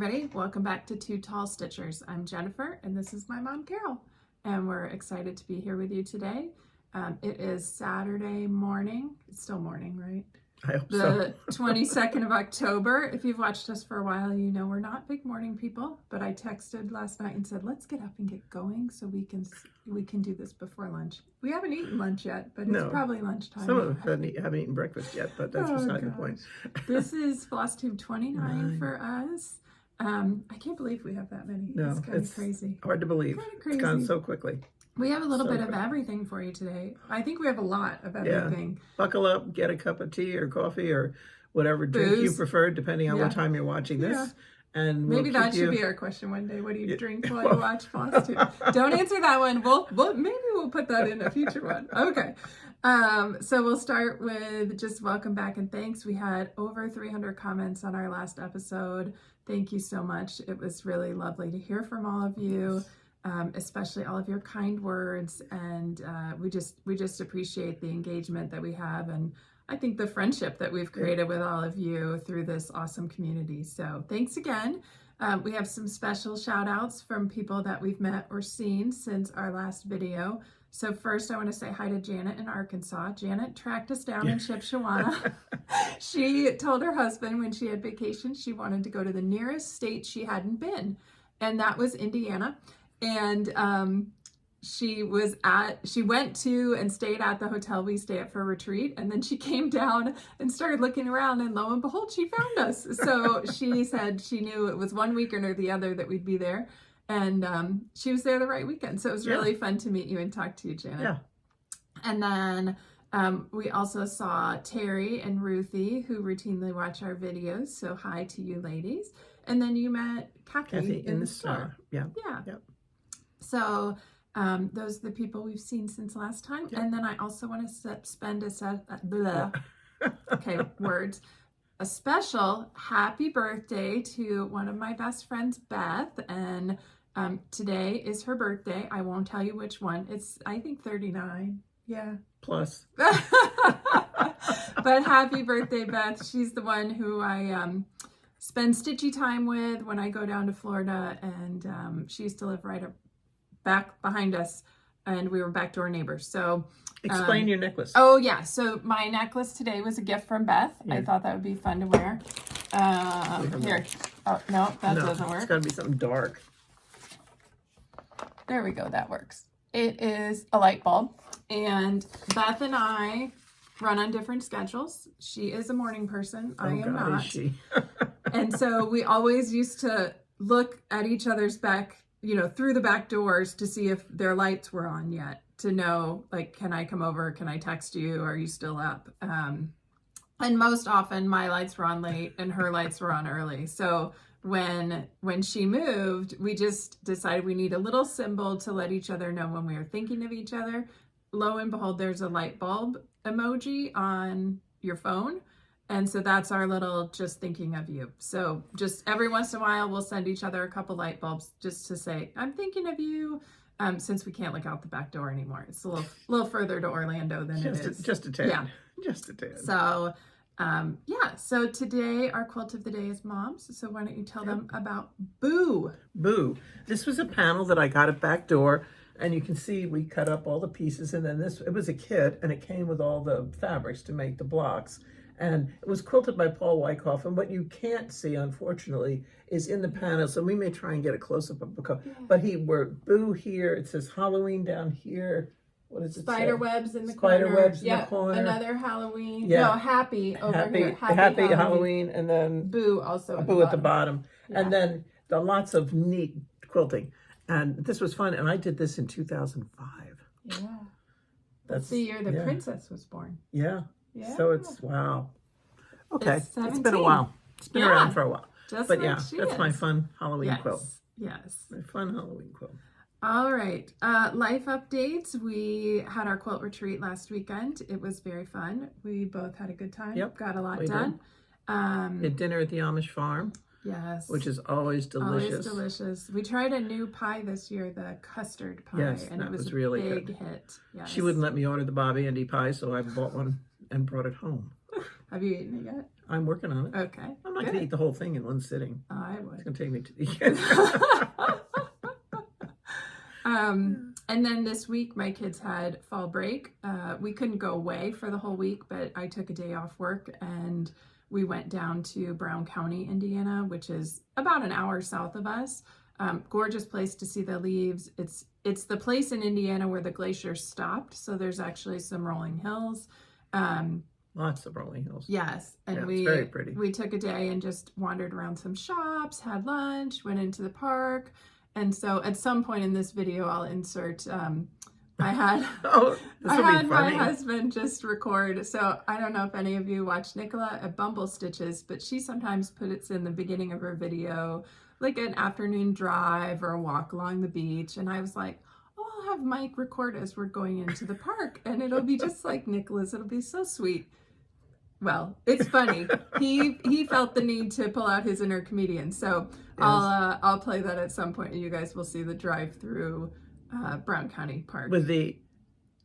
everybody, welcome back to Two Tall Stitchers. I'm Jennifer and this is my mom Carol, and we're excited to be here with you today. It is Saturday morning. It's still morning, right? I hope The so. 22nd of October. If you've watched us for a while, you know we're not big morning people, but I texted last night and said, let's get up and get going so we can do this before lunch. We haven't eaten lunch yet, but it's probably lunchtime. Some of us haven't eaten breakfast yet, but that's beside the point. This is Flosstube 29 for us. I can't believe we have that many. No, it's kind of crazy. Hard to believe. It's gone so quickly. We have a little bit of everything for you today. I think we have a lot of everything. Yeah. Buckle up, get a cup of tea or coffee or whatever drink you prefer, depending on what time you're watching this. Yeah. And maybe that should be our question one day. What do you drink while you watch Flosstube? Don't answer that one. Maybe we'll put that in a future one. Okay. So we'll start with just welcome back and thanks. We had over 300 comments on our last episode. Thank you so much. It was really lovely to hear from all of you. Especially all of your kind words, and we just appreciate the engagement that we have, and I think the friendship that we've created with all of you through this awesome community. So thanks again. We have some special shout outs from people that we've met or seen since our last video. So first I want to say hi to Janet in Arkansas. Janet tracked us down in Shipshewana. She told her husband when she had vacation she wanted to go to the nearest state she hadn't been, and that was Indiana. And she went to and stayed at the hotel we stay at for a retreat, and then she came down and started looking around, and lo and behold, she found us. So she said she knew it was one weekend or the other that we'd be there, and she was there the right weekend. So it was really fun to meet you and talk to you, Janet. Yeah. And then we also saw Terry and Ruthie, who routinely watch our videos. So hi to you ladies. And then you met Kathy in the store. Yeah. Yeah. Yep. So those are the people we've seen since last time. Yep. And then I also want to spend a special happy birthday to one of my best friends, Beth. And today is her birthday. I won't tell you which one. It's, I think, 39. Yeah. Plus. But happy birthday, Beth. She's the one who I spend stitchy time with when I go down to Florida. And she used to live right back behind us, and we were back door neighbors. So explain your necklace. Oh yeah, so my necklace today was a gift from Beth. Yeah. I thought that would be fun to wear. Here. Oh no, that doesn't work. It's got to be something dark. There we go, that works. It is a light bulb, and Beth and I run on different schedules. She is a morning person. I am not. Is she? And so we always used to look at each other's back, through the back doors to see if their lights were on yet, to know, like, can I come over? Can I text you? Are you still up? And most often my lights were on late and her lights were on early. So when she moved, we just decided we need a little symbol to let each other know when we are thinking of each other. Lo and behold, there's a light bulb emoji on your phone. And so that's our little just thinking of you. So just every once in a while, we'll send each other a couple light bulbs just to say, I'm thinking of you, since we can't look out the back door anymore. It's a little further to Orlando than it is. Just a tad. Yeah. Just a tad. So, so today our quilt of the day is Moms. So why don't you tell them about Boo? Boo. This was a panel that I got at Back Door. And you can see we cut up all the pieces. And then it was a kit, and it came with all the fabrics to make the blocks. And it was quilted by Paul Wyckoff. And what you can't see, unfortunately, is in the panel. So we may try and get a close-up of the but Boo here. It says Halloween down here. What does it say? Spider webs in the corner. Spider webs in the corner. Another Halloween. Yeah. No, happy over here. Happy Halloween. And then Boo also. Boo at the bottom. Yeah. And then lots of neat quilting. And this was fun. And I did this in 2005. Yeah. That's the year the princess was born. Yeah. Yeah. So it's, wow. Okay. It's been a while. It's been around for a while. That's my fun Halloween quilt. Yes. My fun Halloween quilt. All right. Life updates. We had our quilt retreat last weekend. It was very fun. We both had a good time. Yep. Got a lot done. Had dinner at the Amish farm. Yes. Which is always delicious. Always delicious. We tried a new pie this year, the custard pie. Yes, and it was really a big good. Hit. Yes. She wouldn't let me order the Bobby Andy pie, so I bought one and brought it home. Have you eaten it yet? I'm working on it. Okay. I'm not going to eat the whole thing in one sitting. I It's would. going to take me to And then this week, my kids had fall break. We couldn't go away for the whole week, but I took a day off work and we went down to Brown County, Indiana, which is about an hour south of us. Gorgeous place to see the leaves. It's the place in Indiana where the glacier stopped, so there's actually some rolling hills. Lots of rolling hills. Yes, and Yeah, we it's very pretty. We took a day and just wandered around some shops, had lunch, went into the park. And so at some point in this video, I'll insert, I had, Oh, this I will had be my funny. husband just record. So I don't know if any of you watch Nicola at Bumble Stitches, but she sometimes puts in the beginning of her video, like an afternoon drive or a walk along the beach. And I was like, oh, I'll have Mike record as we're going into the park. And it'll be just like Nicola's. It'll be so sweet. Well, it's funny. He felt the need to pull out his inner comedian. So Yes. I'll play that at some point, and you guys will see the drive through Brown County Park With the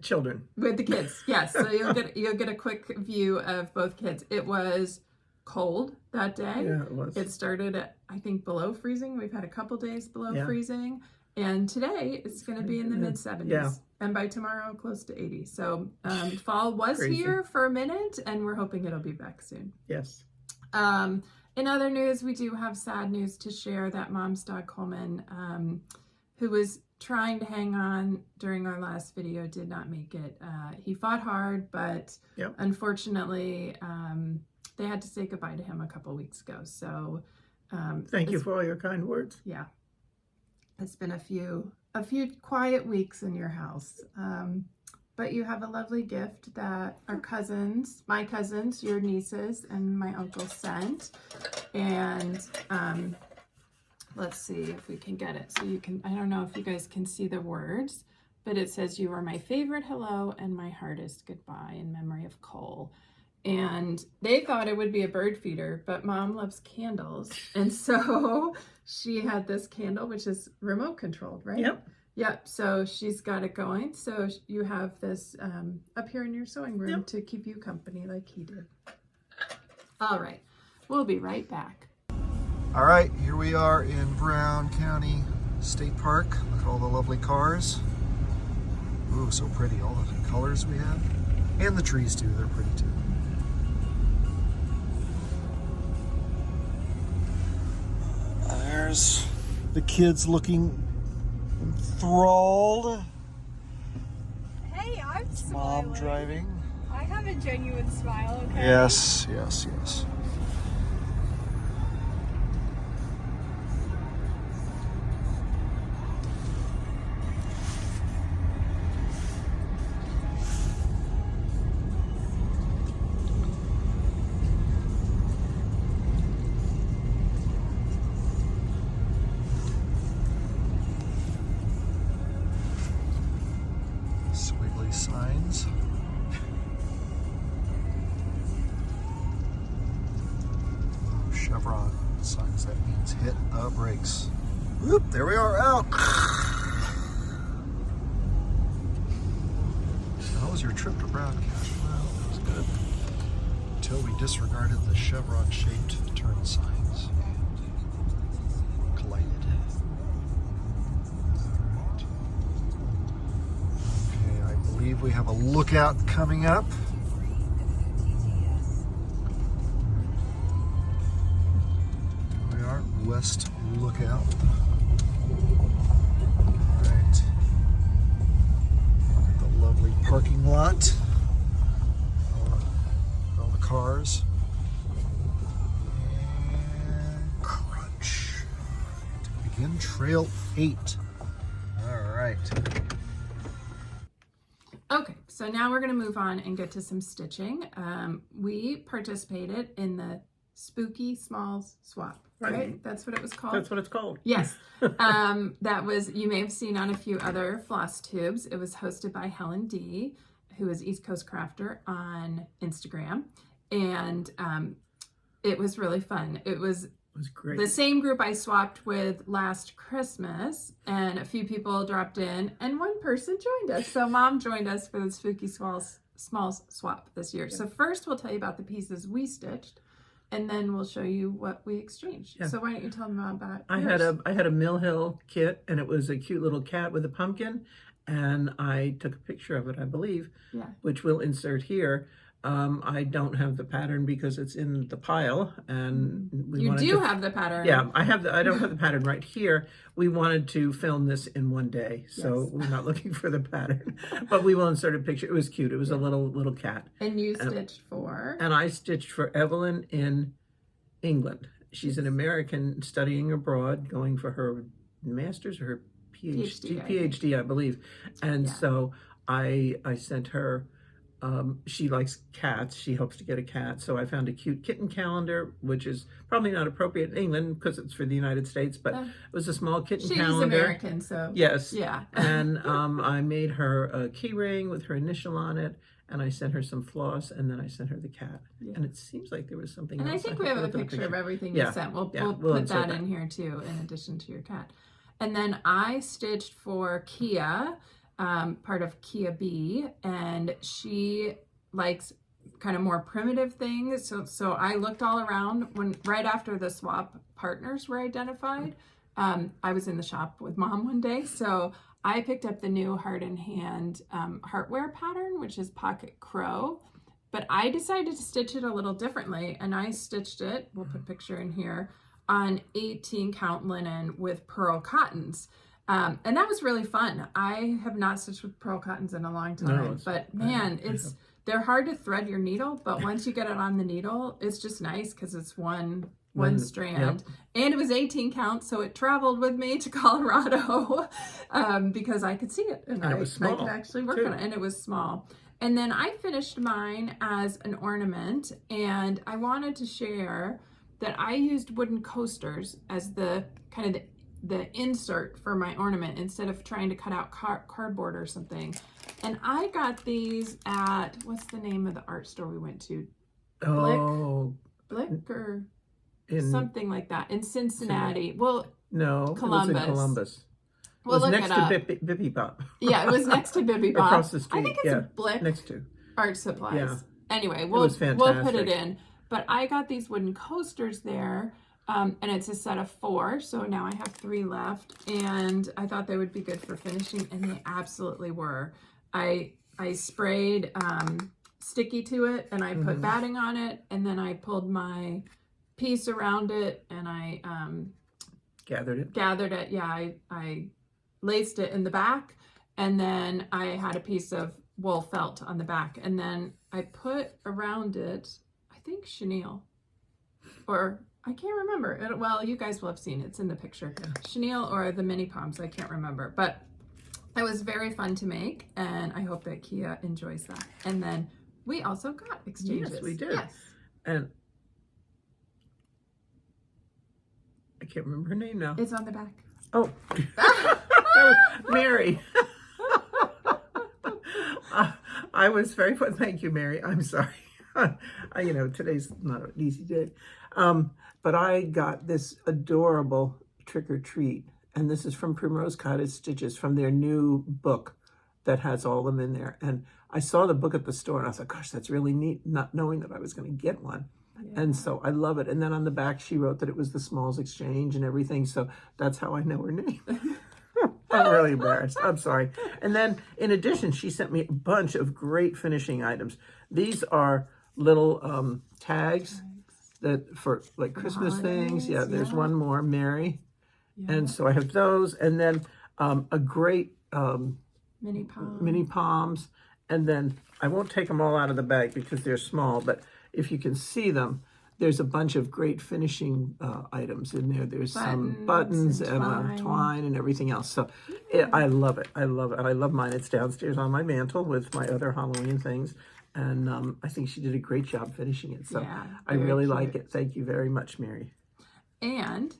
children. with the kids. Yes, so you'll get a quick view of both kids. It was cold that day. Yeah, it was. It started at, I think, below freezing. We've had a couple days below Yeah. freezing, and today it's going to be in the mid 70s. Yeah. And by tomorrow, close to 80. So fall was Crazy. here for a minute, and we're hoping it'll be back soon. Yes. In other news, we do have sad news to share that Mom's dog Coleman, who was trying to hang on during our last video, did not make it. He fought hard, but Yep. unfortunately, they had to say goodbye to him a couple weeks ago. So Thank you for all your kind words. yeah, it's been a few quiet weeks in your house. But you have a lovely gift that our cousins, my cousins, your nieces, and my uncle sent. And let's see if we can get it. So you can, I don't know if you guys can see the words, but it says, "You are my favorite hello and my hardest goodbye in memory of Cole." And they thought it would be a bird feeder, but Mom loves candles. And so she had this candle, which is remote controlled, right? Yep. Yep, so she's got it going. So you have this up here in your sewing room Yep. to keep you company like he did. All right, we'll be right back. All right, here we are in Brown County State Park. Look at all the lovely cars. Ooh, so pretty, all the colors we have. And the trees too, they're pretty too. There's the kids looking enthralled. Hey, I'm Mom smiling. driving. I have a genuine smile, okay? Yes, yes, yes. Squiggly signs. Chevron signs, that means hit the brakes. Whoop, there we are, out. How was your trip to Brown County? Well, it was good. Until we disregarded the chevron-shaped turn signs and collided. Alright. Okay, I believe we have a lookout coming up. We are West Lookout. Right. Look at the lovely parking lot. All the cars. And crunch. To begin Trail 8. All right. Okay, so now we're going to move on and get to some stitching. We participated in the Spooky Smalls Swap, right? That's what it was called? That's what it's called. Yes. That was, you may have seen on a few other Flosstubes. It was hosted by Helen D., who is East Coast Crafter on Instagram. And it was really fun. It was It was great. the same group I swapped with last Christmas, and a few people dropped in, and one person joined us. So Mom joined us for the Spooky Smalls Swap this year. So first we'll tell you about the pieces we stitched. and then we'll show you what we exchanged. Yeah. So why don't you tell them about I yours? had a Mill Hill kit, and it was a cute little cat with a pumpkin, and I took a picture of it, I believe, Yeah. which we'll insert here. I don't have the pattern because it's in the pile, and we You wanted do to, have the pattern. yeah, I don't have the pattern right here. We wanted to film this in one day, so Yes. we're not looking for the pattern, but we will insert a picture. It was cute. It was a little cat, And you stitched for? and I stitched for Evelyn in England. She's an American studying abroad, going for her master's or her PhD, PhD, I believe. And so I sent her, she likes cats. She hopes to get a cat. So I found a cute kitten calendar, which is probably not appropriate in England because it's for the United States, but it was a small kitten calendar. She's American, so. Yes. Yeah. And I made her a key ring with her initial on it. And I sent her some floss, and then I sent her the cat. Yeah. And it seems like there was something and else. I think we have a picture of everything you sent. We'll put that in here too, in addition to your cat. And then I stitched for Kia, part of Kia B, and she likes kind of more primitive things. So I looked all around right after the swap partners were identified. I was in the shop with Mom one day, so I picked up the new Heart in Hand heartwear pattern, which is Pocket Crow, but I decided to stitch it a little differently, and I stitched it, we'll put a picture in here, on 18 count linen with pearl cottons. And that was really fun. I have not stitched with pearl cottons in a long time, but man, they're hard to thread your needle, but once you get it on the needle, it's just nice because it's one strand. Yep. And it was 18 count, so it traveled with me to Colorado because I could see it, and I could actually work on it, and it was small. And then I finished mine as an ornament, and I wanted to share that I used wooden coasters as the kind of the insert for my ornament instead of trying to cut out cardboard or something. And I got these at, what's the name of the art store we went to? Blick or something like that in Cincinnati. Well, no, Columbus. It was in Columbus. Well, it was next to Bippy Pop. Yeah, it was next to Bippy Pop. Across the street. I think it's Blick next to Art Supplies. Yeah. Anyway, we'll put it in. But I got these wooden coasters there, and it's a set of 4, so now I have 3 left, and I thought they would be good for finishing, and they absolutely were. I sprayed sticky to it, and I put batting on it, and then I pulled my piece around it, and I gathered it. Yeah, I laced it in the back, and then I had a piece of wool felt on the back, and then I put around it, I think chenille, or I can't remember. Well, you guys will have seen it. It's in the picture. Yeah. Chenille or the mini palms, I can't remember, but it was very fun to make, and I hope that Kia enjoys that. And then we also got exchanges. Yes, we did. Yes. And I can't remember her name now. It's on the back. Oh, Mary. I was very fun. Thank you, Mary. I'm sorry. Today's not an easy day. But I got this adorable trick or treat. And this is from Primrose Cottage Stitches, from their new book that has all of them in there. And I saw the book at the store, and I was like, gosh, that's really neat, not knowing that I was going to get one. Yeah. And so I love it. And then on the back, she wrote that it was the Smalls Exchange and everything. So that's how I know her name. I'm really embarrassed. I'm sorry. And then, in addition, she sent me a bunch of great finishing items. These are little tags that for like Christmas things. Yeah, there's one more, Mary. Yeah. And so I have those. And then a great mini palms. And then I won't take them all out of the bag because they're small, but if you can see them, there's a bunch of great finishing items in there. There's some buttons and twine and everything else. So I love it. I love it. I love mine. It's downstairs on my mantle with my other Halloween things. And I think she did a great job finishing it. So yeah, I really like it. Thank you very much, Mary. And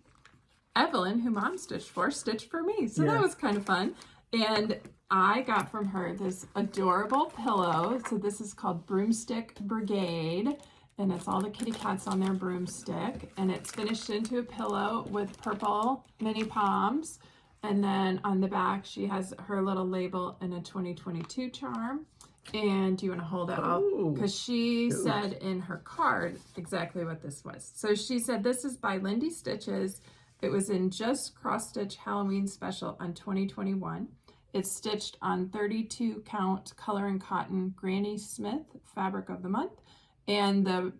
Evelyn, who Mom stitched for me. So that was kind of fun. And I got from her this adorable pillow. So this is called Broomstick Brigade. And it's all the kitty cats on their broomstick. And it's finished into a pillow with purple mini palms. And then on the back, she has her little label and a 2022 charm. And do you want to hold it up? Oh, Because she cute. said in her card exactly what this was. So she said, this is by Lindy Stitches. It was in Just Cross Stitch Halloween Special on 2021. It's stitched on 32 count color and cotton Granny Smith fabric of the month. And the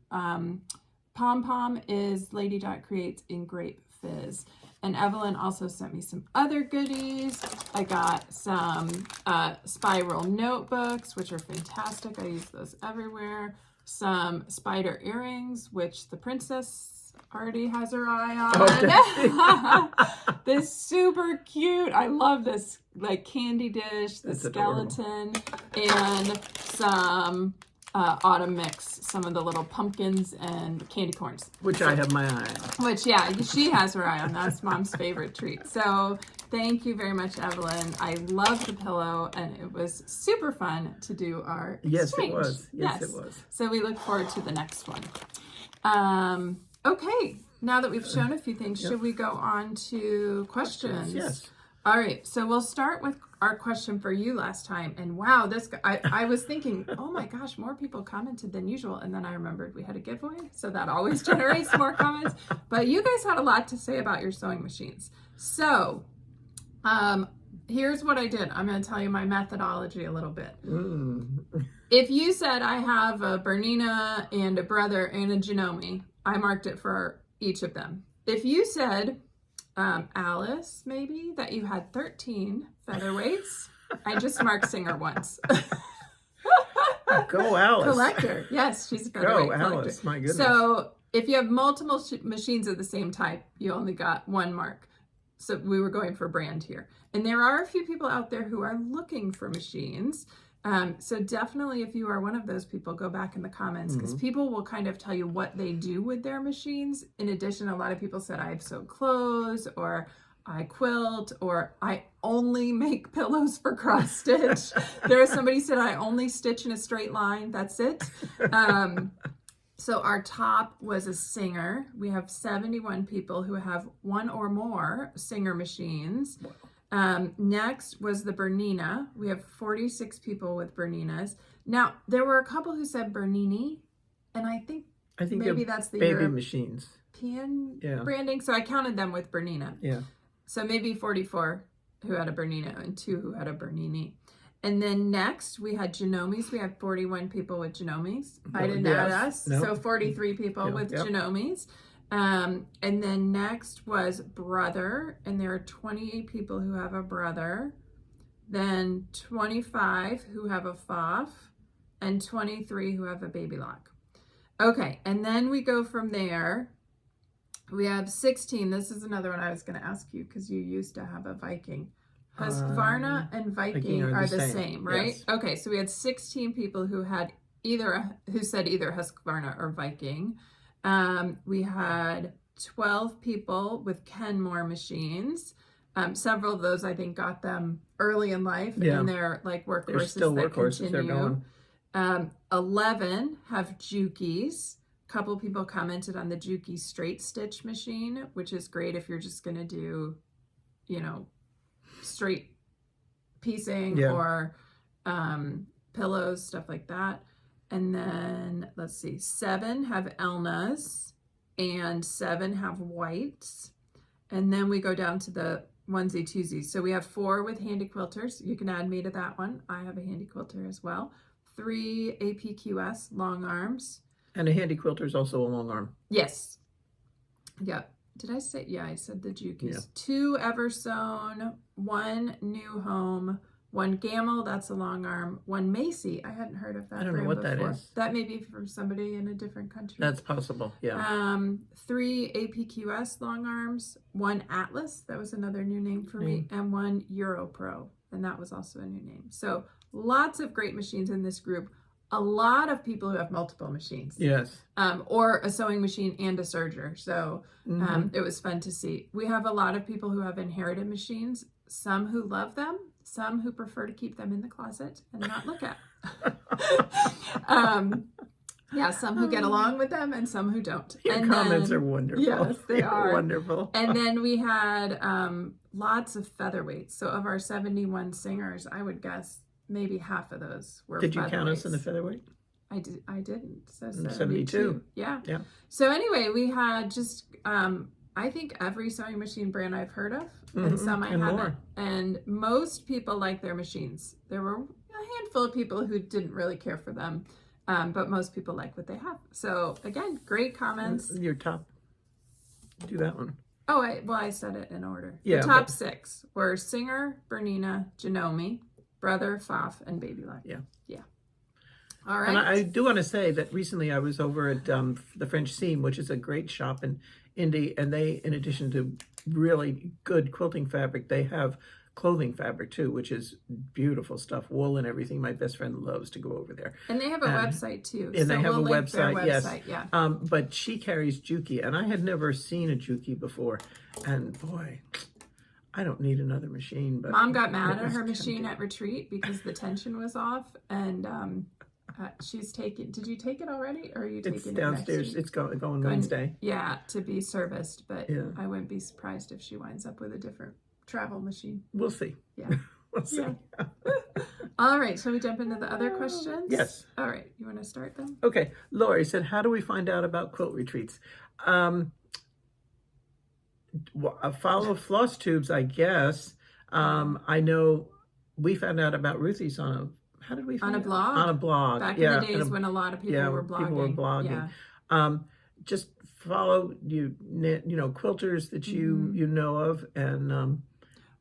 pom-pom is Lady Dot Creates in Grape Fizz. And Evelyn also sent me some other goodies. I got some spiral notebooks, which are fantastic. I use those everywhere. Some spider earrings, which the princess already has her eye on. This super cute. I love this like candy dish, the That's skeleton, and some autumn mix, some of the little pumpkins and candy corns. Which I have my eye on. Which, yeah, she has her eye on. That's Mom's favorite treat. So thank you very much, Evelyn. I love the pillow, and it was super fun to do our Yes, exchange. it was. Yes, it was. So we look forward to the next one. Okay, now that we've shown a few things, should we go on to questions? Yes. All right, so we'll start with our question for you last time. And wow, I was thinking, oh my gosh, more people commented than usual. And then I remembered we had a giveaway, so that always generates more comments. But you guys had a lot to say about your sewing machines. So here's what I did. I'm going to tell you my methodology a little bit. If you said I have a Bernina and a Brother and a Janome, I marked it for each of them. If you said Alice, maybe, that you had 13 featherweights, I just marked Singer once. Go Alice. Collector. Yes, she's a featherweight Go collector. Alice, my goodness. So if you have multiple machines of the same type, you only got one mark. So we were going for brand here. And there are a few people out there who are looking for machines. So definitely, if you are one of those people, go back in the comments, because people will kind of tell you what they do with their machines. In addition, a lot of people said I've sewed clothes, or I quilt, or I only make pillows for cross stitch. There was somebody said I only stitch in a straight line. That's it. So our top was a Singer. We have 71 people who have one or more Singer machines. Wow. Next was the Bernina. We have 46 people with Berninas. Now, there were a couple who said Bernini, and I think maybe that's the baby machines. European branding. So I counted them with Bernina. Yeah. So maybe 44 who had a Bernina and 2 who had a Bernini. And then next we had Janomes. We had 41 people with Janomes. I didn't add us. No. So 43 people with Janomes. And then next was Brother, and there are 28 people who have a Brother, then 25 who have a Foff, and 23 who have a Baby Lock. Okay, and then we go from there. We have 16. This is another one I was going to ask you, because you used to have a Viking. Husqvarna and Viking are the same, right? Yes. Okay, so we had 16 people who had who said either Husqvarna or Viking. We had 12 people with Kenmore machines. Several of those, I think, got them early in life, and they're like workhorses. They're still that workhorses. continue. They're going. 11 have Jukies. A couple people commented on the Juki straight stitch machine, which is great if you're just going to do, straight piecing or pillows, stuff like that. And then, let's see, 7 have Elnas and 7 have Whites. And then we go down to the onesie twosies. So we have 4 with handy quilters. You can add me to that one. I have a handy quilter as well. 3 APQS long arms. And a handy quilter is also a long arm. Yes. Yep. Did I say? Yeah, I said the Jukies. Yeah. 2 Eversewn, 1 New Home, 1 Gamel, that's a long arm, 1 Macy. I hadn't heard of that. I don't know what that is. That may be from somebody in a different country. That's possible, yeah. 3 APQS long arms, 1 Atlas, that was another new name for me, and 1 Europro, and that was also a new name. So lots of great machines in this group. A lot of people who have multiple machines. Yes. Or a sewing machine and a serger. So it was fun to see. We have a lot of people who have inherited machines, some who love them, some who prefer to keep them in the closet and not look at. Some who get along with them and some who don't. Your comments are wonderful. Yes, they are. Wonderful. And then we had lots of featherweights. So of our 71 singers, I would guess maybe half of those were Did you count us in the featherweights. featherweight? I didn't. So 72. Yeah. Yeah. So anyway, we had just I think every sewing machine brand I've heard of, and some I and haven't. more. And most people like their machines. There were a handful of people who didn't really care for them, but most people like what they have. So again, great comments. Your top. Do that one. Oh, I said it in order. Yeah, The top but- 6 were Singer, Bernina, Janome, Brother, Pfaff, and Baby Luck. Yeah. Yeah. All right. And I do want to say that recently I was over at the French Seam, which is a great shop in Indy, and they, in addition to really good quilting fabric, they have clothing fabric too, which is beautiful stuff, wool and everything. My best friend loves to go over there. And they have a website too. And they have we'll a link their website, yes. website, yeah. But she carries Juki, and I had never seen a Juki before. And boy, I don't need another machine. But Mom got mad it at was her machine tempting. at retreat because the tension was off, and she's taking. Did you take it already, or are you taking It's it downstairs. next week? It's going Wednesday. Yeah, to be serviced, but Yeah. I wouldn't be surprised if she winds up with a different travel machine. We'll see. Yeah. We'll see. Yeah. All right, shall we jump into the other questions? Yes. All right, you want to start then? Okay, Lori said, how do we find out about quilt retreats? Follow Flosstubes, I guess. I know we found out about Ruthie's how did we find On a out? blog? On a blog. Back yeah, in the days when a lot of people were blogging. people were blogging. Yeah. Just follow quilters that you know of, and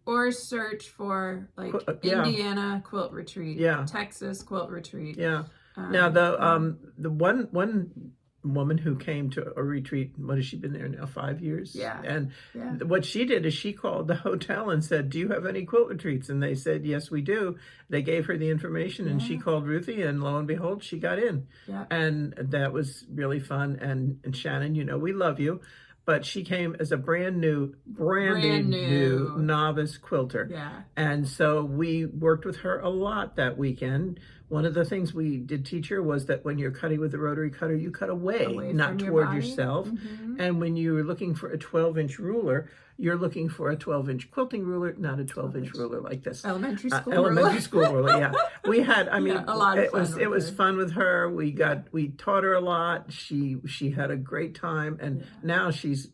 Or search for like yeah. Indiana quilt retreat, Yeah. Texas quilt retreat. yeah. Now the one woman who came to a retreat, what has she been there now, 5 years? Yeah. And Yeah. what she did is she called the hotel and said, do you have any quilt retreats? And they said, yes, we do. They gave her the information, and she called Ruthie, and lo and behold, she got in. Yeah. And that was really fun. And Shannon, we love you. But she came as a brand new novice quilter. Yeah. And so we worked with her a lot that weekend. One of the things we did teach her was that when you're cutting with the rotary cutter, you cut away not from your toward body. yourself. Mhm. And when you're looking for a 12-inch ruler, you're looking for a 12-inch quilting ruler, not a 12-inch ruler like this. Elementary school. Elementary ruler. school ruler, yeah. We had, I mean, Yeah, a lot of it fun was with her. fun with her. We taught her a lot. She had a great time, and now she's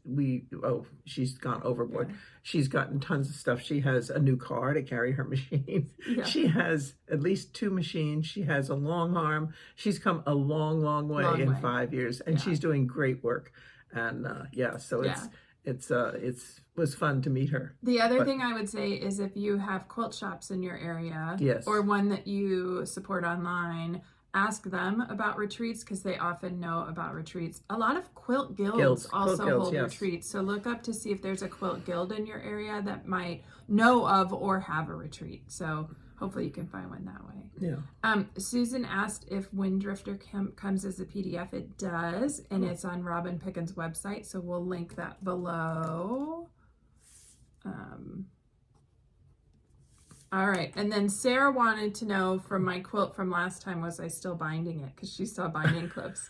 gone overboard. Yeah. She's gotten tons of stuff. She has a new car to carry her machine. Yeah. She has at least 2 machines. She has a long arm. She's come a long, long way Long in way. 5 years, and Yeah. she's doing great work. And so it was fun to meet her. The other thing I would say is if you have quilt shops in your area, Yes. or one that you support online, ask them about retreats because they often know about retreats. A lot of quilt guilds also Quilt guilds, hold yes. retreats. So look up to see if there's a quilt guild in your area that might know of or have a retreat. So hopefully you can find one that way. Yeah. Susan asked if Wind Drifter comes as a PDF. It does, and it's on Robin Picken's website, so we'll link that below. All right, and then Sarah wanted to know from my quilt from last time, was I still binding it? Because she saw binding clips.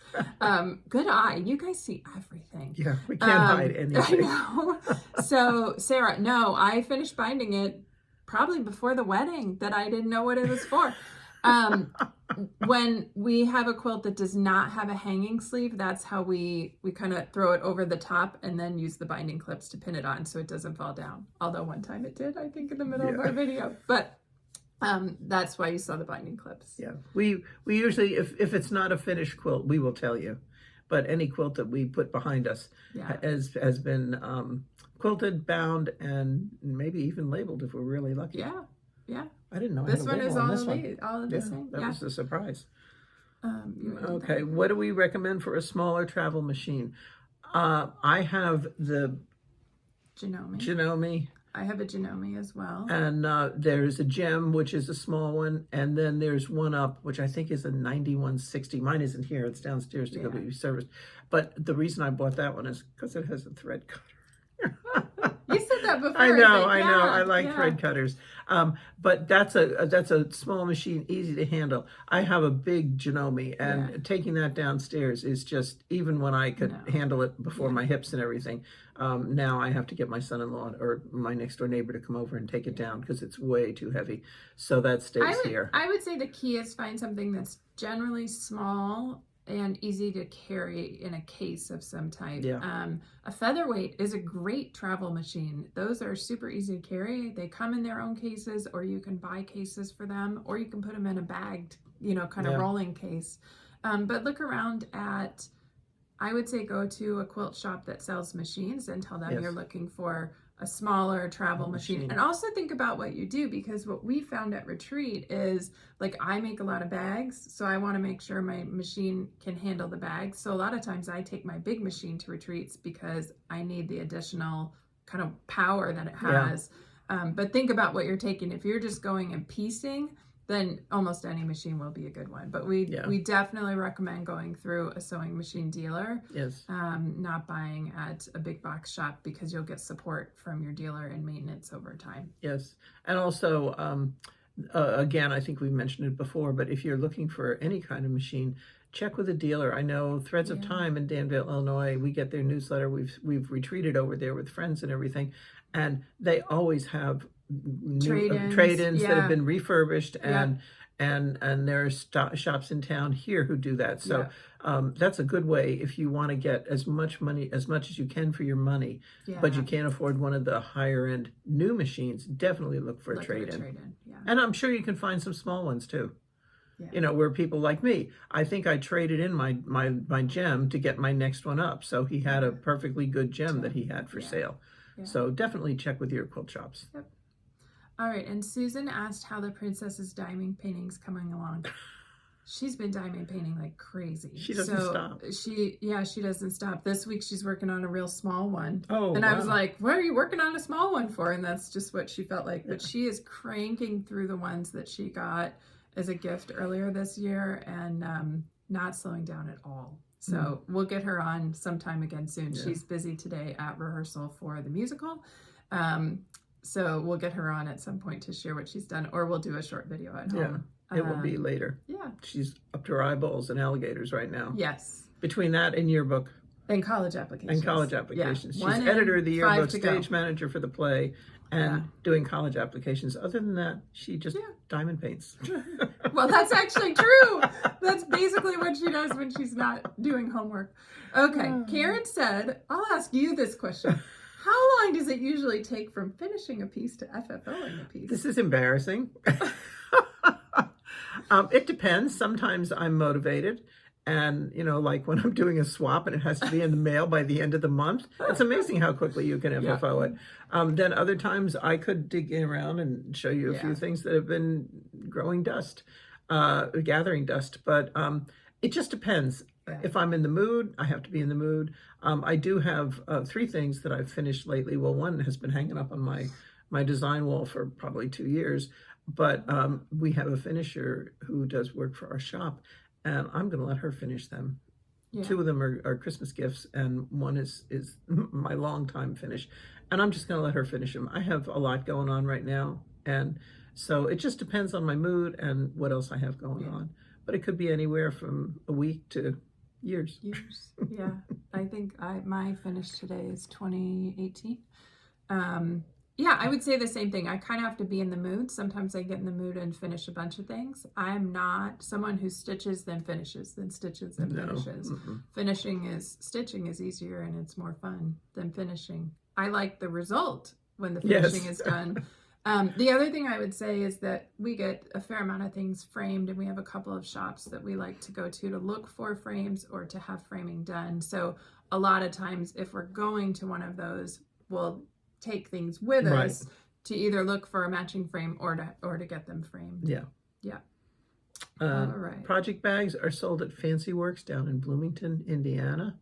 Good eye, you guys see everything. Yeah, we can't hide anything. I know. So Sarah, no, I finished binding it probably before the wedding that I didn't know what it was for. When we have a quilt that does not have a hanging sleeve, that's how we kind of throw it over the top and then use the binding clips to pin it on so it doesn't fall down. Although one time it did, I think, in the middle of our video. But that's why you saw the binding clips. Yeah, we usually, if it's not a finished quilt, we will tell you. But any quilt that we put behind us has been quilted, bound, and maybe even labeled if we're really lucky. Yeah, yeah. I didn't know. This I had one a is label on all this of one. these, all of the same. That Yeah. was a surprise. You wanna do Okay, that? what do we recommend for a smaller travel machine? I have the Janome, I have a Janome as well. and there's a Gem, which is a small one, and then there's one up, which I think is a 9160. Mine isn't here; it's downstairs to go be serviced. But the reason I bought that one is because it has a thread cutter. You said that before. I know, but I know. yeah, I like yeah. thread cutters. But that's a small machine, easy to handle. I have a big Janome, and Yeah. taking that downstairs is just, even when I could No. handle it before Yeah. my hips and everything, now I have to get my son-in-law or my next door neighbor to come over and take it down because it's way too heavy. So that stays here. I would say the key is find something that's generally small and easy to carry in a case of some type. Yeah. A featherweight is a great travel machine. Those are super easy to carry. They come in their own cases, or you can buy cases for them, or you can put them in a bagged, kind of Yeah. rolling case. But look around at, I would say go to a quilt shop that sells machines and tell them Yes. you're looking for a smaller travel machine. And also think about what you do, because what we found at retreat is, like, I make a lot of bags, so I want to make sure my machine can handle the bags. So a lot of times I take my big machine to retreats because I need the additional kind of power that it has. But think about what you're taking. If you're just going and piecing, then almost any machine will be a good one. But we definitely recommend going through a sewing machine dealer. Yes. Not buying at a big box shop, because you'll get support from your dealer and maintenance over time. Yes. And also, again, I think we mentioned it before, but if you're looking for any kind of machine, check with a dealer. I know Threads of Time in Danville, Illinois, we get their newsletter. We've retreated over there with friends and everything, and they always have trade-ins that have been refurbished, and there are shops in town here who do that. So that's a good way if you want to get as much as you can for your money, but you can't afford one of the higher end new machines. Definitely look for a trade-in. And I'm sure you can find some small ones too. Where people like me, I think I traded in my gem to get my next one up. So he had a perfectly good gem that he had for sale. So definitely check with your quilt shops. Yep. All right, and Susan asked how the princess's diamond painting's coming along. She's been diamond painting like crazy. She doesn't stop. She doesn't stop. This week she's working on a real small one. Oh, and I was like, what are you working on a small one for? And that's just what she felt like. But she is cranking through the ones that she got as a gift earlier this year, and not slowing down at all. So we'll get her on sometime again soon. Yeah. She's busy today at rehearsal for the musical. So we'll get her on at some point to share what she's done, or we'll do a short video at home. Yeah, it will be later. Yeah. She's up to her eyeballs in alligators right now. Yes. Between that and yearbook. And college applications. Yeah. She's editor of the yearbook, stage manager for the play, and doing college applications. Other than that, she just diamond paints. Well, that's actually true. That's basically what she does when she's not doing homework. Okay, Karen said, I'll ask you this question. How long does it usually take from finishing a piece to FFOing a piece? This is embarrassing. It depends. Sometimes I'm motivated. And, like when I'm doing a swap and it has to be in the mail by the end of the month, it's amazing how quickly you can FFO it. Then other times I could dig around and show you a few things that have been growing dust, gathering dust. But it just depends. If I'm in the mood, I have to be in the mood. I do have 3 things that I've finished lately. Well, one has been hanging up on my design wall for probably 2 years. But we have a finisher who does work for our shop, and I'm going to let her finish them. Yeah. 2 of them are Christmas gifts, and one is my long time finish. And I'm just going to let her finish them. I have a lot going on right now, and so it just depends on my mood and what else I have going on. But it could be anywhere from a week to years. Yeah. I think my finish today is 2018. Yeah, I would say the same thing. I kind of have to be in the mood. Sometimes I get in the mood and finish a bunch of things. I'm not someone who stitches then finishes, then stitches and finishes. Stitching is easier and it's more fun than finishing. I like the result when the finishing is done. The other thing I would say is that we get a fair amount of things framed, and we have a couple of shops that we like to go to look for frames or to have framing done. So a lot of times if we're going to one of those, we'll take things with us to either look for a matching frame or to get them framed. Yeah. All right. Project bags are sold at Fancy Works down in Bloomington, Indiana,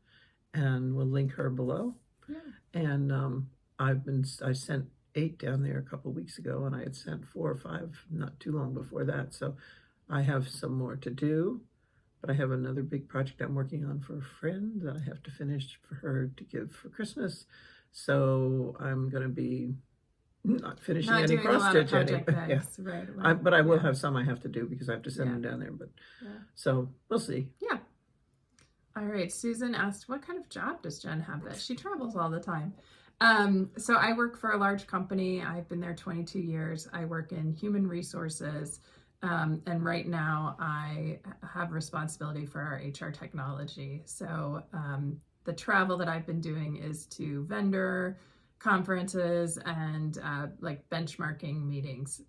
and we'll link her below. Yeah. And I sent 8 down there a couple of weeks ago, and I had sent 4 or 5 not too long before that. So I have some more to do, but I have another big project I'm working on for a friend that I have to finish for her to give for Christmas. So I'm going to be not finishing Not any doing a cross lot of stitch project bags right away. But I will have some I have to do because I have to send them down there. But Yeah. so we'll see. Yeah. All right. Susan asked, what kind of job does Jen have that she travels all the time? So I work for a large company. I've been there 22 years. I work in human resources. And right now I have responsibility for our HR technology. So the travel that I've been doing is to vendor conferences and like benchmarking meetings.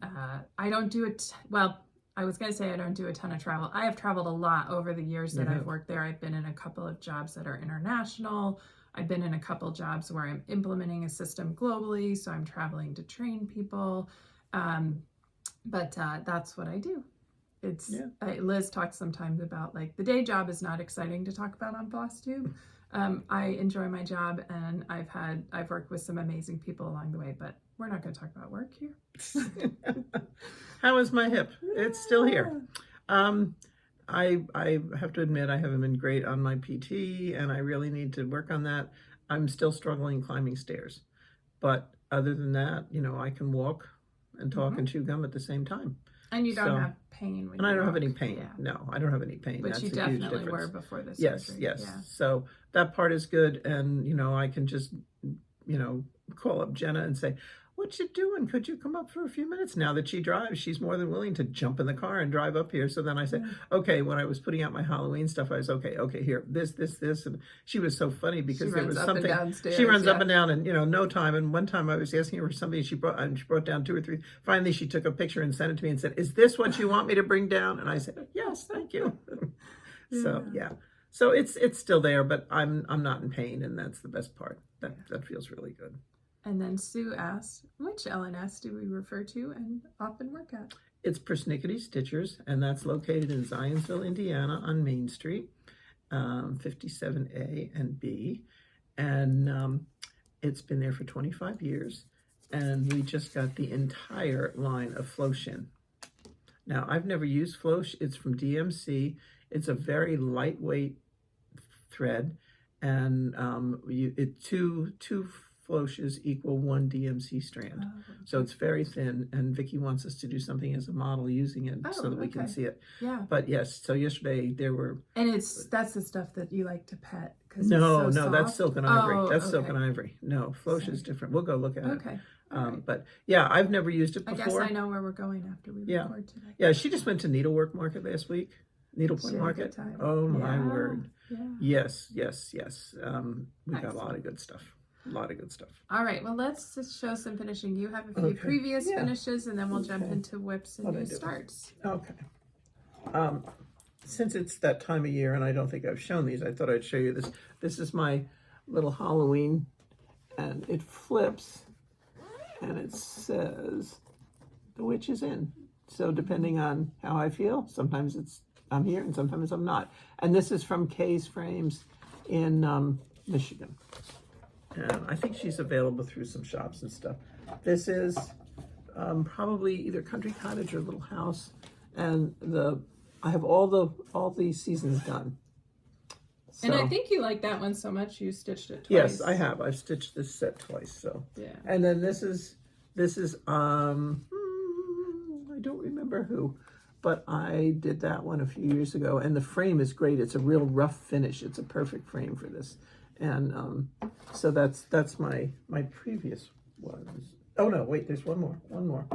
I don't do it. Well, I was going to say I don't do a ton of travel. I have traveled a lot over the years that I've worked there. I've been in a couple of jobs that are international. I've been in a couple jobs where I'm implementing a system globally. So I'm traveling to train people. But that's what I do. It's Liz talks sometimes about like the day job is not exciting to talk about on Flosstube. I enjoy my job and I've worked with some amazing people along the way, but we're not going to talk about work here. How is my hip? It's still here. I have to admit I haven't been great on my PT and I really need to work on that. I'm still struggling climbing stairs. But other than that, you know, I can walk and talk and chew gum at the same time. And you don't have pain when and you I don't walk. have any pain. Yeah. No, I don't have any pain. But That's you a huge definitely difference. were before this Yes. surgery. Yeah. So that part is good. And, you know, I can just, you know, call up Jenna and say, what you doing? Could you come up for a few minutes? Now that she drives, she's more than willing to jump in the car and drive up here. So then I said, okay, when I was putting out my Halloween stuff, I was okay, here, this. And she was so funny because there was something. She runs up and down in, you know, no time. And one time I was asking her for something, she brought down 2 or 3. Finally, she took a picture and sent it to me and said, is this what you want me to bring down? And I said, yes, thank you. So, yeah. So it's still there, but I'm not in pain. And that's the best part. That feels really good. And then Sue asked, which LNS do we refer to and often work at? It's Persnickety Stitchers, and that's located in Zionsville, Indiana on Main Street, 57A and B. And it's been there for 25 years. And we just got the entire line of Floshin. Now, I've never used Flosh. It's from DMC. It's a very lightweight thread. And two Floshes equal 1 DMC strand. Oh, okay. So it's very thin, and Vicki wants us to do something as a model using it so that we can see it. Yeah. But yes, so yesterday there were... And that's the stuff that you like to pet. No, that's silk and ivory. That's silk and ivory. No, Flosh is different. We'll go look at it. Okay. Right. But yeah, I've never used it before. I guess I know where we're going after we record today. Yeah, she just went to Needlework Market last week. Needlepoint Market. Oh my word. Yeah. Yes. We got a lot of good stuff. All right, well, let's just show some finishing. You have a few previous finishes, and then we'll jump into whips and new starts. Okay. Since it's that time of year, and I don't think I've shown these, I thought I'd show you this. This is my little Halloween, and it flips, and it says, the witch is in. So depending on how I feel, sometimes I'm here, and sometimes I'm not. And this is from Kay's Frames in Michigan. And I think she's available through some shops and stuff. This is probably either Country Cottage or Little House, and I have all the seasons done. So, and I think you like that one so much you stitched it twice. Yes, I have. I've stitched this set twice. So yeah. And then this is I don't remember who, but I did that one a few years ago, and the frame is great. It's a real rough finish. It's a perfect frame for this. And so that's my previous ones. Oh no, wait, there's one more.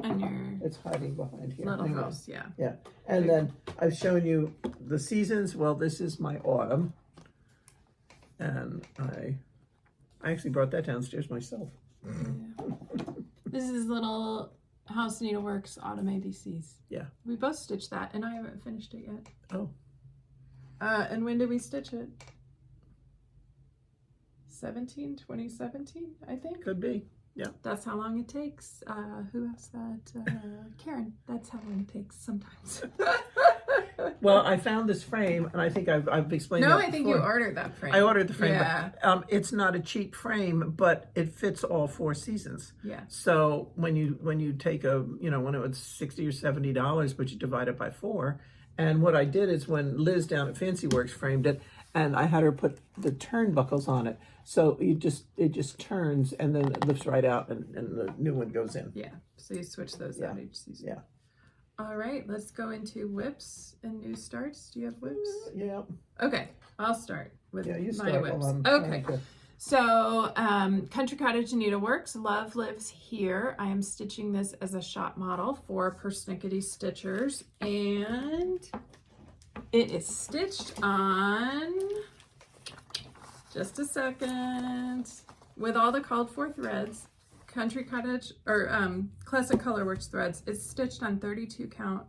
And it's hiding behind here. Little House, yeah. Yeah. And then I've shown you the seasons. Well, this is my autumn. And I actually brought that downstairs myself. Yeah. This is Little House Needleworks Autumn ABCs. Yeah. We both stitched that, and I haven't finished it yet. Oh. And when did we stitch it? 2017, I think. Could be. Yeah. That's how long it takes. Who asked that? Karen. That's how long it takes sometimes. Well, I found this frame, and I think I've explained that I think you ordered that frame. I ordered the frame. Yeah. But, it's not a cheap frame, but it fits all 4 seasons. Yeah. So when you take when it was $60 or $70, but you divide it by 4. And what I did is when Liz down at Fancy Works framed it, and I had her put the turnbuckles on it. So it just turns and then it lifts right out and the new one goes in. Yeah. So you switch those out each season. Yeah. All right, let's go into whips and new starts. Do you have whips? Yeah. Okay, I'll start with Yeah, you my start. whips. Hold on. Okay. So, Country Cottage Needleworks, Love Lives Here. I am stitching this as a shop model for Persnickety Stitchers, and it is stitched on, just a second, with all the called for threads. Country Cottage, or Classic Colorworks threads. It's stitched on 32 count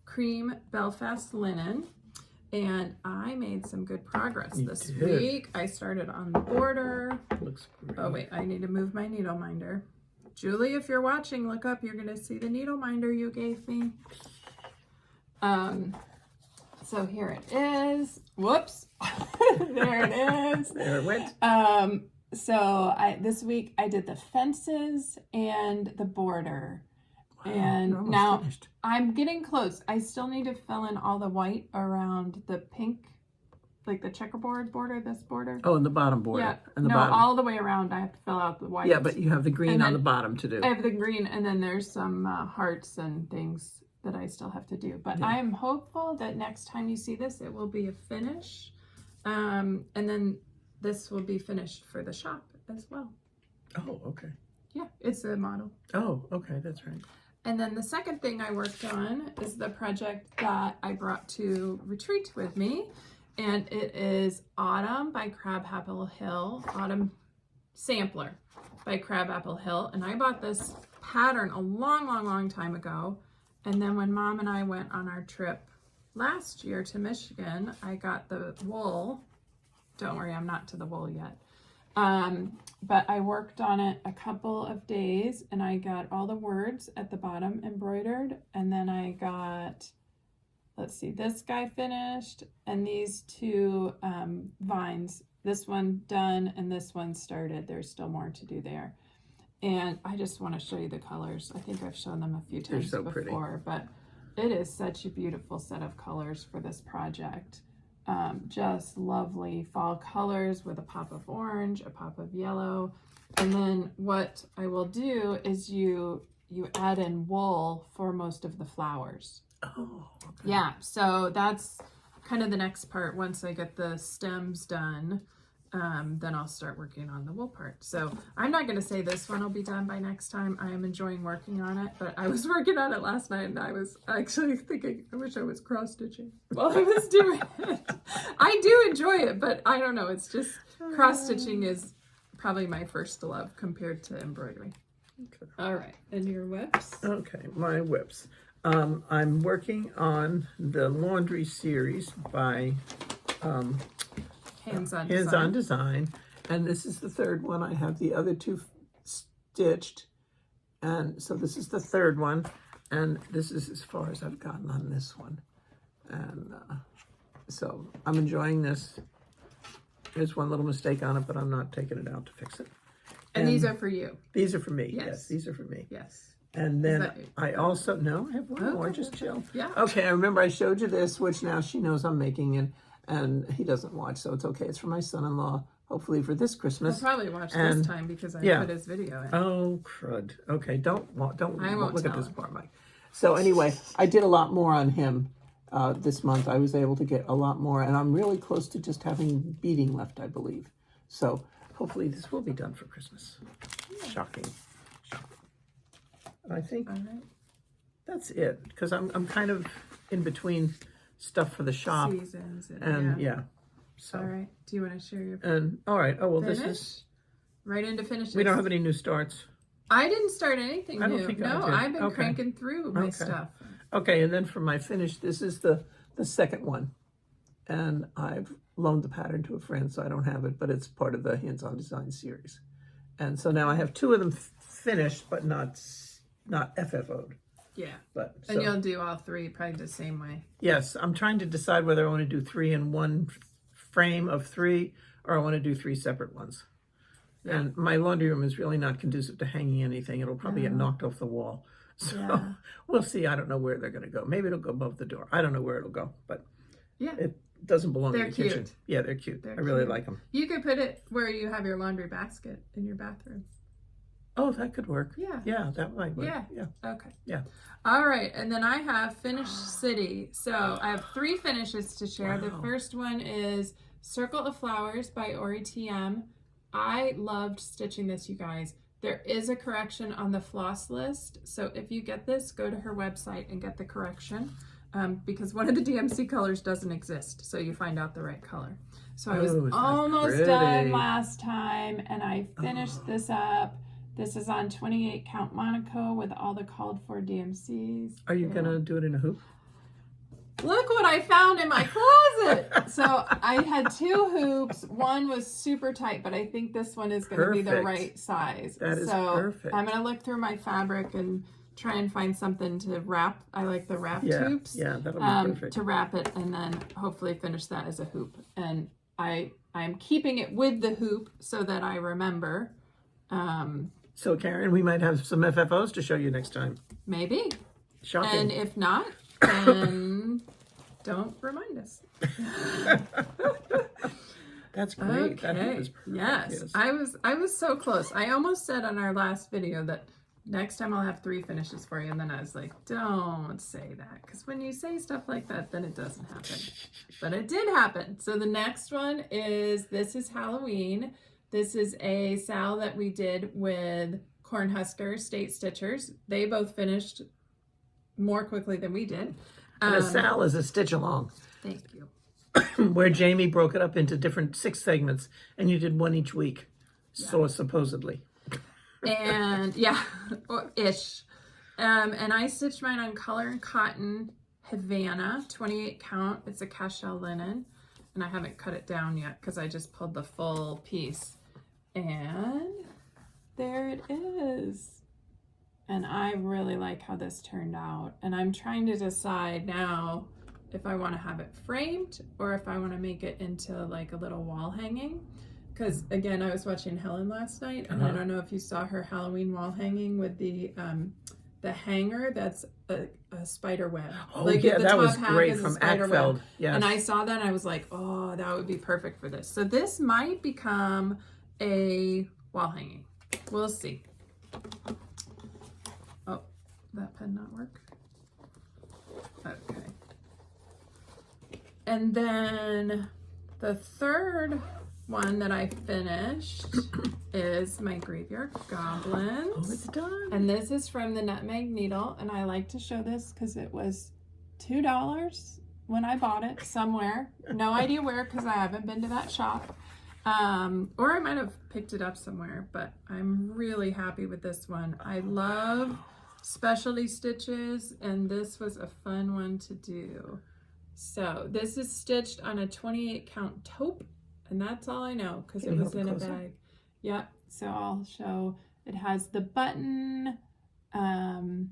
cream Belfast linen. And I made some good progress this week. I started on the border. Looks great. Oh wait, I need to move my needle minder. Julie, if you're watching, look up. You're gonna see the needle minder you gave me. So here it is. Whoops. There it is. There it went. So this week I did the fences and the border. And now finished. I'm getting close. I still need to fill in all the white around the pink, like the checkerboard border, this border. Oh, and the bottom border. Yeah, And the no, bottom. all the way around I have to fill out the white. Yeah, but you have the green And on then the bottom to do. I have the green, and then there's some hearts and things that I still have to do. But I am hopeful that next time you see this, it will be a finish. And then this will be finished for the shop as well. Oh, okay. Yeah, it's a model. Oh, okay, that's right. And then the second thing I worked on is the project that I brought to retreat with me. And it is Autumn by Crabapple Hill, Autumn Sampler by Crabapple Hill. And I bought this pattern a long time ago. And then when Mom and I went on our trip last year to Michigan, I got the wool. Don't worry, I'm not to the wool yet. But I worked on it a couple of days and I got all the words at the bottom embroidered. And then I got, let's see, this guy finished and these two vines, this one done and this one started. There's still more to do there. And I just want to show you the colors. I think I've shown them a few times so before, but it is such a beautiful set of colors for this project. Just lovely fall colors with a pop of orange, a pop of yellow. And then what I will do is you add in wool for most of the flowers. Oh, okay. Yeah, so that's kind of the next part. Once I get the stems done, then I'll start working on the wool part. So I'm not going to say this one will be done by next time. I am enjoying working on it, but I was working on it last night and I was actually thinking, I wish I was cross stitching while I was doing it. I do enjoy it, but I don't know. It's just cross stitching is probably my first love compared to embroidery. Okay. All right, and your whips? Okay, my whips. I'm working on the laundry series by Hands-on Design, and this is the third one. I have the other two stitched, and so this is the third one, and this is as far as I've gotten on this one, and so I'm enjoying this. There's one little mistake on it, but I'm not taking it out to fix it. And these are for you. These are for me. Yes. Yes, these are for me. Yes. And then that- I also, no, I have one more, just chill. Yeah. Okay, I remember I showed you this, which now she knows I'm making, and he doesn't watch, so it's okay. It's for my son-in-law, hopefully for this I'll Christmas. probably watch And- this time because I yeah. put his video in. Oh, crud. Okay, don't I won't look at tell this him. part, Mike. So anyway, I did a lot more on him this month. I was able to get a lot more, and I'm really close to just having beading left, I believe. So hopefully this will be done for Christmas. Shocking. And I think All right. that's it, because I'm kind of in between stuff for the shop, Seasons. and yeah. So All right. Do you want to share your and all right. Oh well, finish? this is. Right into finishes. We don't have any new starts. I didn't start anything I don't new. think I No, did. I've been Okay. cranking through my Okay. stuff. Okay, and then for my finish, this is the second one, and I've loaned the pattern to a friend, so I don't have it, but it's part of the Hands-on Design series, and so now I have two of them finished, but not FFO'd. Yeah. But And so, you'll do all three probably the same way. yes, I'm trying to decide whether I want to do 3 in one frame of 3, or I want to do 3 separate ones. Yeah. And my laundry room is really not conducive to hanging anything. It'll probably get knocked off the wall. So Yeah. we'll see. I don't know where they're going to go. Maybe it'll go above the door. I don't know where it'll go, but Yeah. doesn't belong They're in the cute. kitchen. Yeah, they're cute. They're I really cute. like them. You could put it where you have your laundry basket in your bathroom. Oh, that could work. Yeah. Yeah, that might work. Yeah. Yeah. Okay. Yeah. All right, and then I have Finish City. So I have 3 finishes to share. The Wow. first one is Circle of Flowers by Ori TM. I loved stitching this, you guys. There is a correction on the floss list. So if you get this, go to her website and get the correction because one of the DMC colors doesn't exist. So you find out the right color. So I was Oh, isn't that almost pretty? done last time and I finished this up. This is on 28 count Monaco with all the called for DMCs. Are you going to do it in a hoop? Look what I found in my closet. So I had 2 hoops. One was super tight, but I think this one is going to be the Perfect. right size. That is so perfect. I'm going to look through my fabric and try and find something to wrap. I like the wrap Yeah. tubes. Yeah, that'll be perfect. To wrap it and then hopefully finish that as a hoop. And I'm keeping it with the hoop so that I remember. So, Karen, we might have some FFOs to show you next time. Maybe. Shocking. And if not, then don't remind us. That's great. That Okay. was perfect. Yes. I was so close. I almost said on our last video that next time I'll have 3 finishes for you, and then I was like, don't say that, because when you say stuff like that, then it doesn't happen. But it did happen. So the next one is This Is Halloween. This is a sal that we did with Cornhusker State Stitchers. They both finished more quickly than we did. And a sal is a stitch along, Thank you. where Jamie broke it up into different 6 segments, and you did one each week. So supposedly. And yeah, or ish. And I stitched mine on Color and Cotton Havana, 28 count. It's a cashel linen. And I haven't cut it down yet because I just pulled the full piece. And there it is. And I really like how this turned out. And I'm trying to decide now if I want to have it framed or if I want to make it into like a little wall hanging. Because again, I was watching Helen last night, and I don't know if you saw her Halloween wall hanging with the hanger that's a spider web. Oh, like yeah, the that top was half great is a from spider Ackfeld. web. Yes. And I saw that and I was like, oh, that would be perfect for this. So this might become a wall hanging. We'll see. Oh, that pen not work? Okay. And then the third one that I finished is my Graveyard Goblins. Oh, it's done. And this is from the Nutmeg Needle, and I like to show this because it was $2 when I bought it somewhere. No idea where because I haven't been to that shop. Or I might have picked it up somewhere, but I'm really happy with this one. I love specialty stitches, and this was a fun one to do. So this is stitched on a 28 count taupe, and that's all I know because it was in a bag. Yep. So I'll show. It has the button, and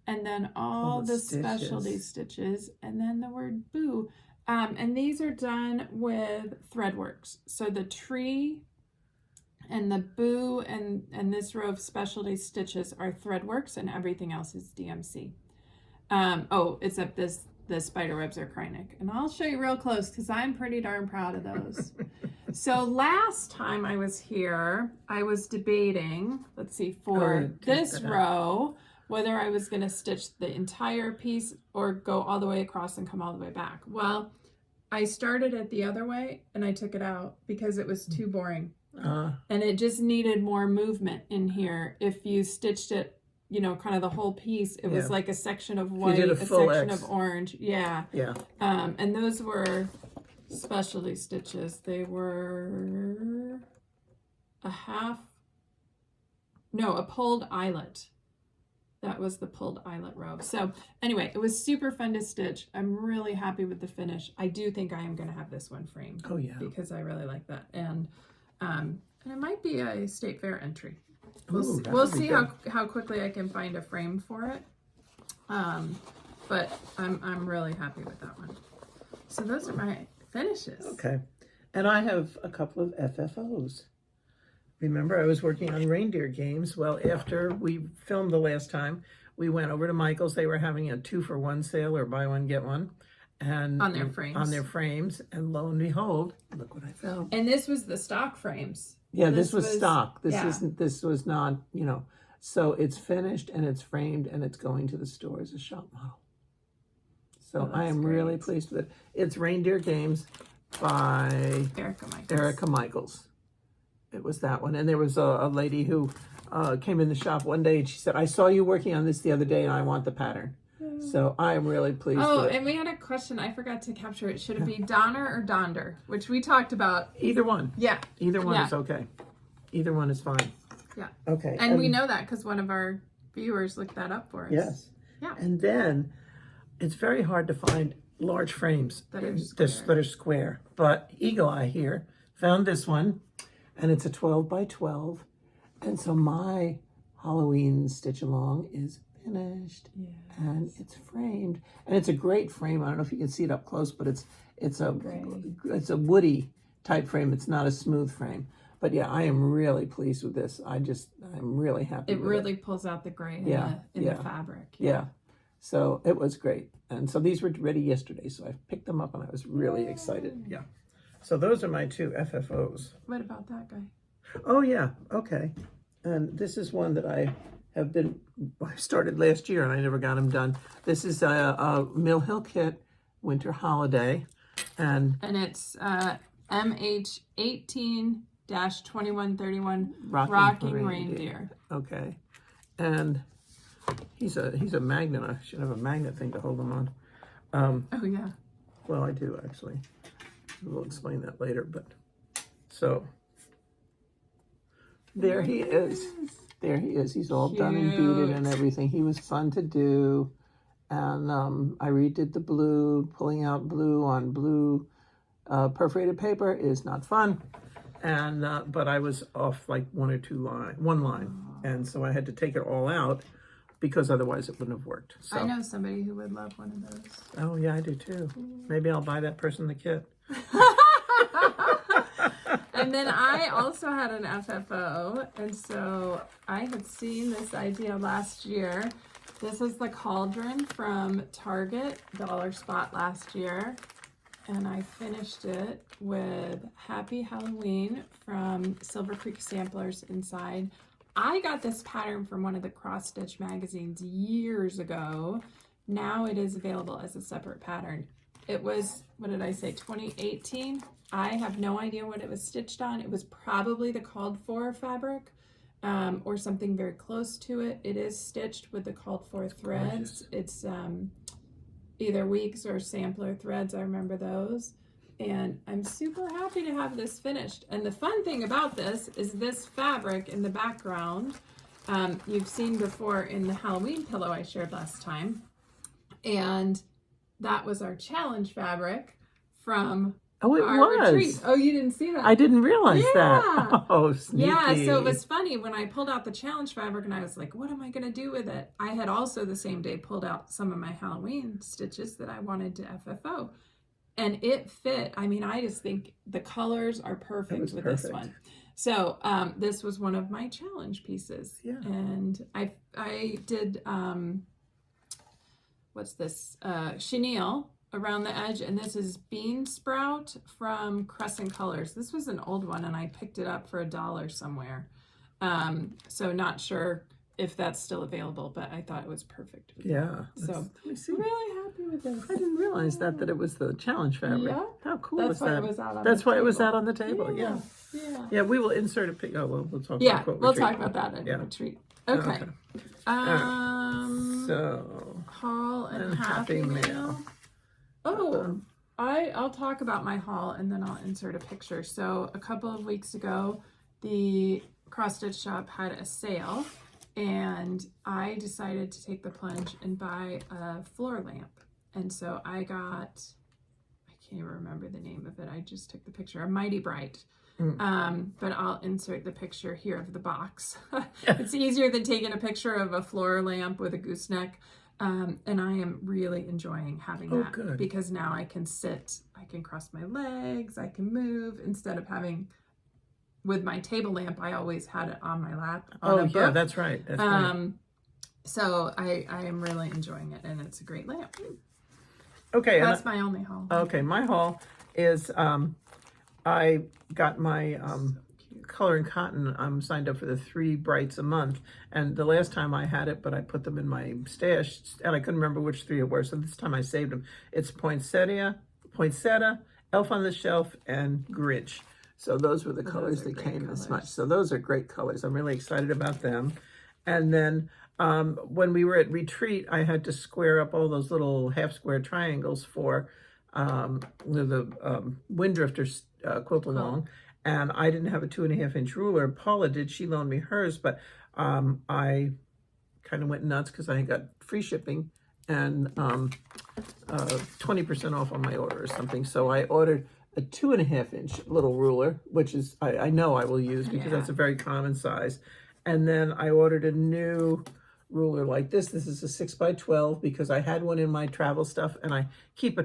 then all the specialty stitches, and then the word boo. And these are done with Threadworks. So the tree and the boo and this row of specialty stitches are Threadworks, and everything else is DMC. Oh, except the spider webs are Kreinik. And I'll show you real close because I'm pretty darn proud of those. So last time I was here, I was debating, let's see, for this row, whether I was going to stitch the entire piece or go all the way across and come all the way back. Well, I started it the other way and I took it out because it was too boring. And it just needed more movement in here. If you stitched it, you know, kind of the whole piece, it was like a section of white, a section of orange. Yeah. Yeah. And those were specialty stitches. They were a pulled eyelet. That was the pulled eyelet row. So anyway, it was super fun to stitch. I'm really happy with the finish. I do think I am going to have this one framed. Oh yeah. Because I really like that. And it might be a state fair entry. Ooh, We'll see how quickly I can find a frame for it. But I'm really happy with that one. So those are my finishes. Okay. And I have a couple of FFOs. Remember, I was working on reindeer games. Well, after we filmed the last time, we went over to Michael's. They were having a 2-for-1 sale or buy one, get one. and On their frames. On their frames, and lo and behold, look what I found. And this was the stock frames. Yeah, this was stock. This yeah. isn't. This was not. You know, so it's finished and it's framed and it's going to the store as a shop model. So I am really pleased with it. It's Reindeer Games by Erica Michaels. It was that one, and there was a lady who came in the shop one day and she said, "I saw you working on this the other day, and I want the pattern." So I am really pleased with it. Oh, and we had a question. I forgot to capture it. Should it be Donner or Donder? Which we talked about. Either one. Yeah. Either one is okay. Either one is fine. Yeah. Okay. And we know that because one of our viewers looked that up for us. Yes. Yeah. And then it's very hard to find large frames that are square. But Eagle Eye here found this one, and it's a 12 by 12. And so my Halloween stitch along is finished, and it's framed, and it's a great frame. I don't know if you can see it up close, but it's a woody type frame. It's not a smooth frame, but yeah, I am really pleased with this. I'm really happy. It really pulls out the gray in the fabric. Yeah, so it was great, and so these were ready yesterday, so I picked them up and I was really excited. Yeah, so those are my two FFOs. What about that guy? Oh yeah, okay, and this is one that I started last year and I never got them done. This is a Mill Hill Kit Winter Holiday, and it's MH 18-2131 Rocking Reindeer. Okay, and he's a magnet. I should have a magnet thing to hold him on. Oh yeah. Well, I do actually. We'll explain that later. But so there he is. There he is. He's all done and beaded and everything. He was fun to do. And I redid the blue. Pulling out blue on blue perforated paper is not fun. And but I was off like one line. And so I had to take it all out because otherwise it wouldn't have worked. So. I know somebody who would love one of those. Oh, yeah, I do too. Maybe I'll buy that person the kit. And then I also had an FFO, and so I had seen this idea last year. This is the cauldron from Target Dollar Spot last year, and I finished it with Happy Halloween from Silver Creek Samplers inside. I got this pattern from one of the cross stitch magazines years ago. Now it is available as a separate pattern. It was, what did I say, 2018? I have no idea what it was stitched on. It was probably the called for fabric or something very close to it. It is stitched with the called for threads. It's either weeks or sampler threads. I remember those. And I'm super happy to have this finished. And the fun thing about this is this fabric in the background, you've seen before in the Halloween pillow I shared last time. And that was our challenge fabric from our retreat. Oh, you didn't see that? I didn't realize that. Oh, sneaky. Yeah, so it was funny when I pulled out the challenge fabric and I was like, what am I going to do with it? I had also the same day pulled out some of my Halloween stitches that I wanted to FFO. And it fit. I mean, I just think the colors are perfect with this one. So this was one of my challenge pieces. Yeah. And I did, what's this? Chenille around the edge. And this is Bean Sprout from Crescent Colors. This was an old one and I picked it up for $1 somewhere. So not sure if that's still available, but I thought it was perfect. Yeah. So really happy with this. I didn't realize that it was the challenge fabric. Yeah. How cool That's was that? why it was out on That's the why it was table. out on the table. Yeah. Yeah. Yeah, we will insert a pic. Oh, well, we'll talk Yeah, about we'll retreat. talk about that at retreat. Oh, Okay. So haul and Happy happy Mail. mail. Oh, I'll talk about my haul and then I'll insert a picture. So a couple of weeks ago, the cross stitch shop had a sale and I decided to take the plunge and buy a floor lamp. And so I got, I can't even remember the name of it. I just took the picture, a Mighty Bright. But I'll insert the picture here of the box. It's easier than taking a picture of a floor lamp with a gooseneck. And I am really enjoying having that good. Because now I can sit, I can cross my legs, I can move instead of having, with my table lamp, I always had it on my lap. On a book. That's right. That's right. So I am really enjoying it and it's a great lamp. Okay, and That's my only haul. okay, my haul is I got my color and cotton. I'm signed up for the 3 brights a month, and the last time I had it, but I put them in my stash, and I couldn't remember which 3 it were. So this time I saved them. It's poinsettia, Elf on the Shelf, and Grinch. So those were the colors that came this much. So those are great colors. I'm really excited about them. And then when we were at retreat, I had to square up all those little half square triangles for the Wind Drifters quilt along. And I didn't have a 2.5-inch ruler. Paula did. She loaned me hers, but I kind of went nuts because I got free shipping and 20% off on my order or something. So I ordered a 2.5-inch little ruler, which is I know I will use because that's a very common size. And then I ordered a new ruler like this. This is a 6x12 because I had one in my travel stuff, and I keep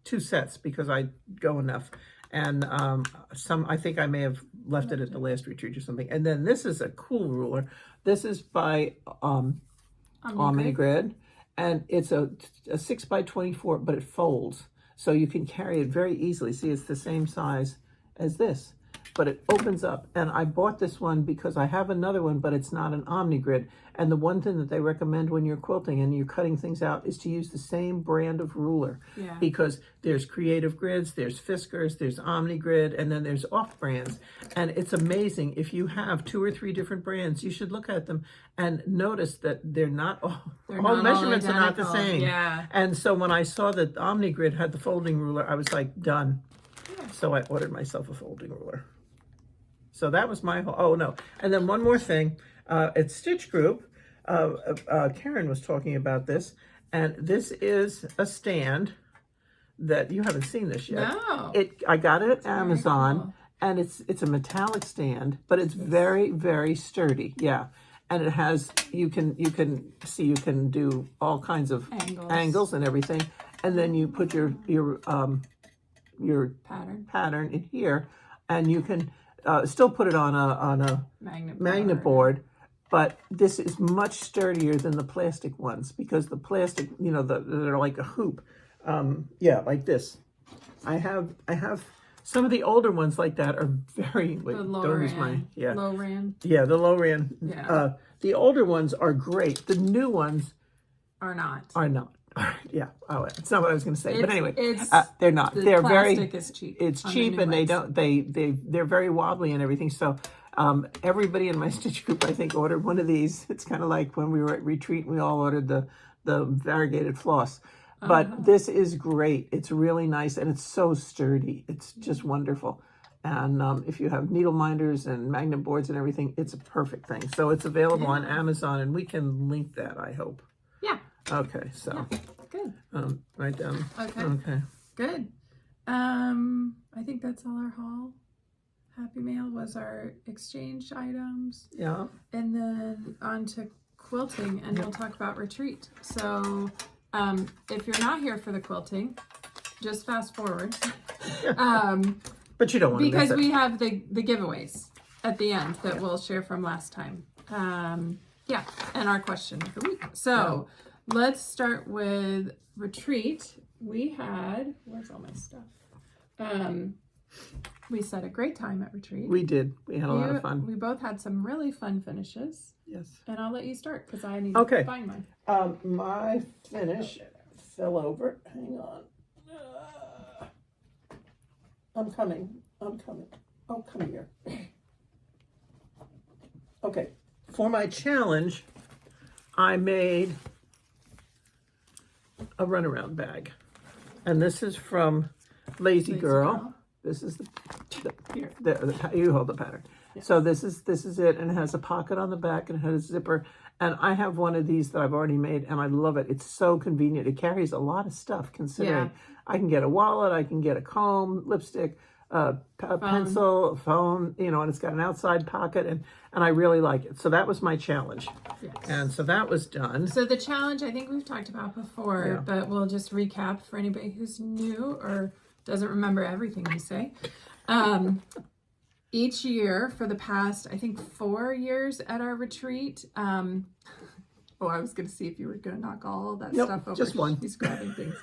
2 sets because I go enough. And I think I may have left it at the last retreat or something. And then this is a cool ruler. This is by Omnigrid, and it's a 6x24, but it folds. So you can carry it very easily. See, it's the same size as this, but it opens up. And I bought this one because I have another one, but it's not an Omnigrid. And the one thing that they recommend when you're quilting and you're cutting things out is to use the same brand of ruler. Yeah. Because there's Creative Grids, there's Fiskars, there's Omnigrid, and then there's off brands. And it's amazing. If you have 2 or 3 different brands, you should look at them and notice that they're not all measurements are not the same. Yeah. And so when I saw that Omnigrid had the folding ruler, I was like, done. Yeah. So I ordered myself a folding ruler. So that was my whole, oh no. And then one more thing, at Stitch Group, Karen was talking about this, and this is a stand that you haven't seen this yet. No. I got it at Amazon, cool. and it's a metallic stand, but it's very, very sturdy. Yeah. And it has, you can do all kinds of angles and everything. And then you put your pattern in here, and you can still put it on a magnet board, but this is much sturdier than the plastic ones because the plastic, they're like a hoop. Like this. I have some of the older ones like that are very low ran. Yeah, the low ran. Yeah. The older ones are great. The new ones are not. Yeah. Oh, it's not what I was going to say. But anyway, they're not. They're plastic is cheap. It's cheap, and they're very wobbly and everything. So everybody in my Stitch Group, I think, ordered one of these. It's kind of like when we were at retreat, we all ordered the variegated floss. But this is great. It's really nice, and it's so sturdy. It's just wonderful. And if you have needle minders and magnet boards and everything, it's a perfect thing. So it's available on Amazon, and we can link that, I hope. Yeah. Okay, so. Yeah. Good. Right down. Okay. Good. I think that's all our haul. Happy Mail was our exchange items. Yeah. And then on to quilting, and we'll talk about retreat. So if you're not here for the quilting, just fast forward. But you don't want to because we have the giveaways at the end that we'll share from last time. And our question of the week. So let's start with retreat. We had, where's all my stuff? We had a great time at retreat. We did. We had a lot of fun. We both had some really fun finishes. Yes. And I'll let you start because I need to find mine. My finish fell over. Hang on. I'm coming. Oh, come here. Okay. For my challenge, I made a runaround bag. And this is from Lazy Girl. This is you hold the pattern. Yes. So this is it, and it has a pocket on the back and it has a zipper. And I have one of these that I've already made, and I love it. It's so convenient. It carries a lot of stuff, considering I can get a wallet, I can get a comb, lipstick, a pencil, a phone, and it's got an outside pocket, and I really like it. So that was my challenge. Yes. And so that was done. So the challenge, I think we've talked about before, but we'll just recap for anybody who's new or doesn't remember everything we say. Each year for the past, I think 4 years at our retreat, I was going to see if you were going to knock all that stuff over. Just one. She's grabbing things.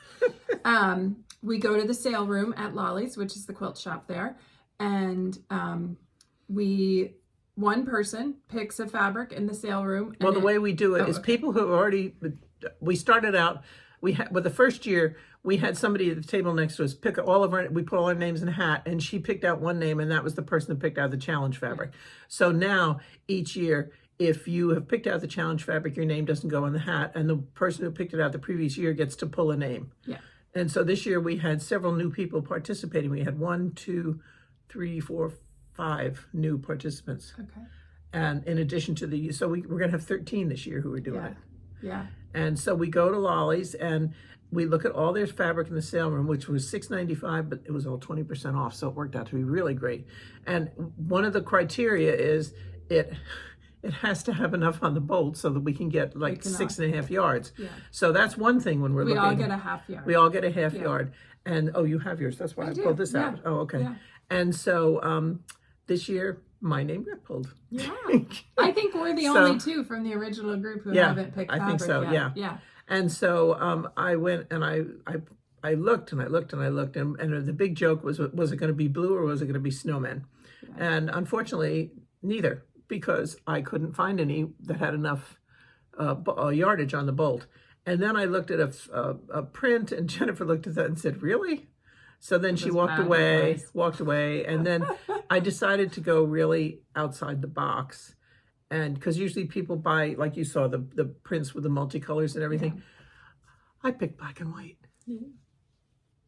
We go to the sale room at Lolly's, which is the quilt shop there, and one person picks a fabric in the sale room. Well, the way we do it is people who already, we started out, with the first year, we had somebody at the table next to us pick we put all our names in a hat, and she picked out one name, and that was the person that picked out the challenge fabric. So now, each year, if you have picked out the challenge fabric, your name doesn't go in the hat, and the person who picked it out the previous year gets to pull a name. Yeah. And so this year we had several new people participating. We had 1, 2, 3, 4, 5 new participants. Okay. And in addition to so we're going to have 13 this year who are doing it. Yeah. And so we go to Lolly's and we look at all their fabric in the sale room, which was $6.95, but it was all 20% off. So it worked out to be really great. And one of the criteria is it has to have enough on the bolt so that we can get like 6.5 yards. Yeah. So that's one thing when we're looking. We all get a half yard. We all get a half yard. And you have yours. That's why I pulled this out. Oh, okay. Yeah. And so this year, my name got pulled. Yeah. I think we're the only two from the original group who haven't picked fabric I think so, yet. Yeah. And so I went and I looked and I looked and I looked, and the big joke was it going to be blue or was it going to be snowmen? Yeah. And unfortunately, neither, because I couldn't find any that had enough yardage on the bolt. And then I looked at a print, and Jennifer looked at that and said, "Really?" So then she walked away, and then I decided to go really outside the box. And because usually people buy, like you saw, the prints with the multicolors and everything. Yeah. I picked black and white. Yeah.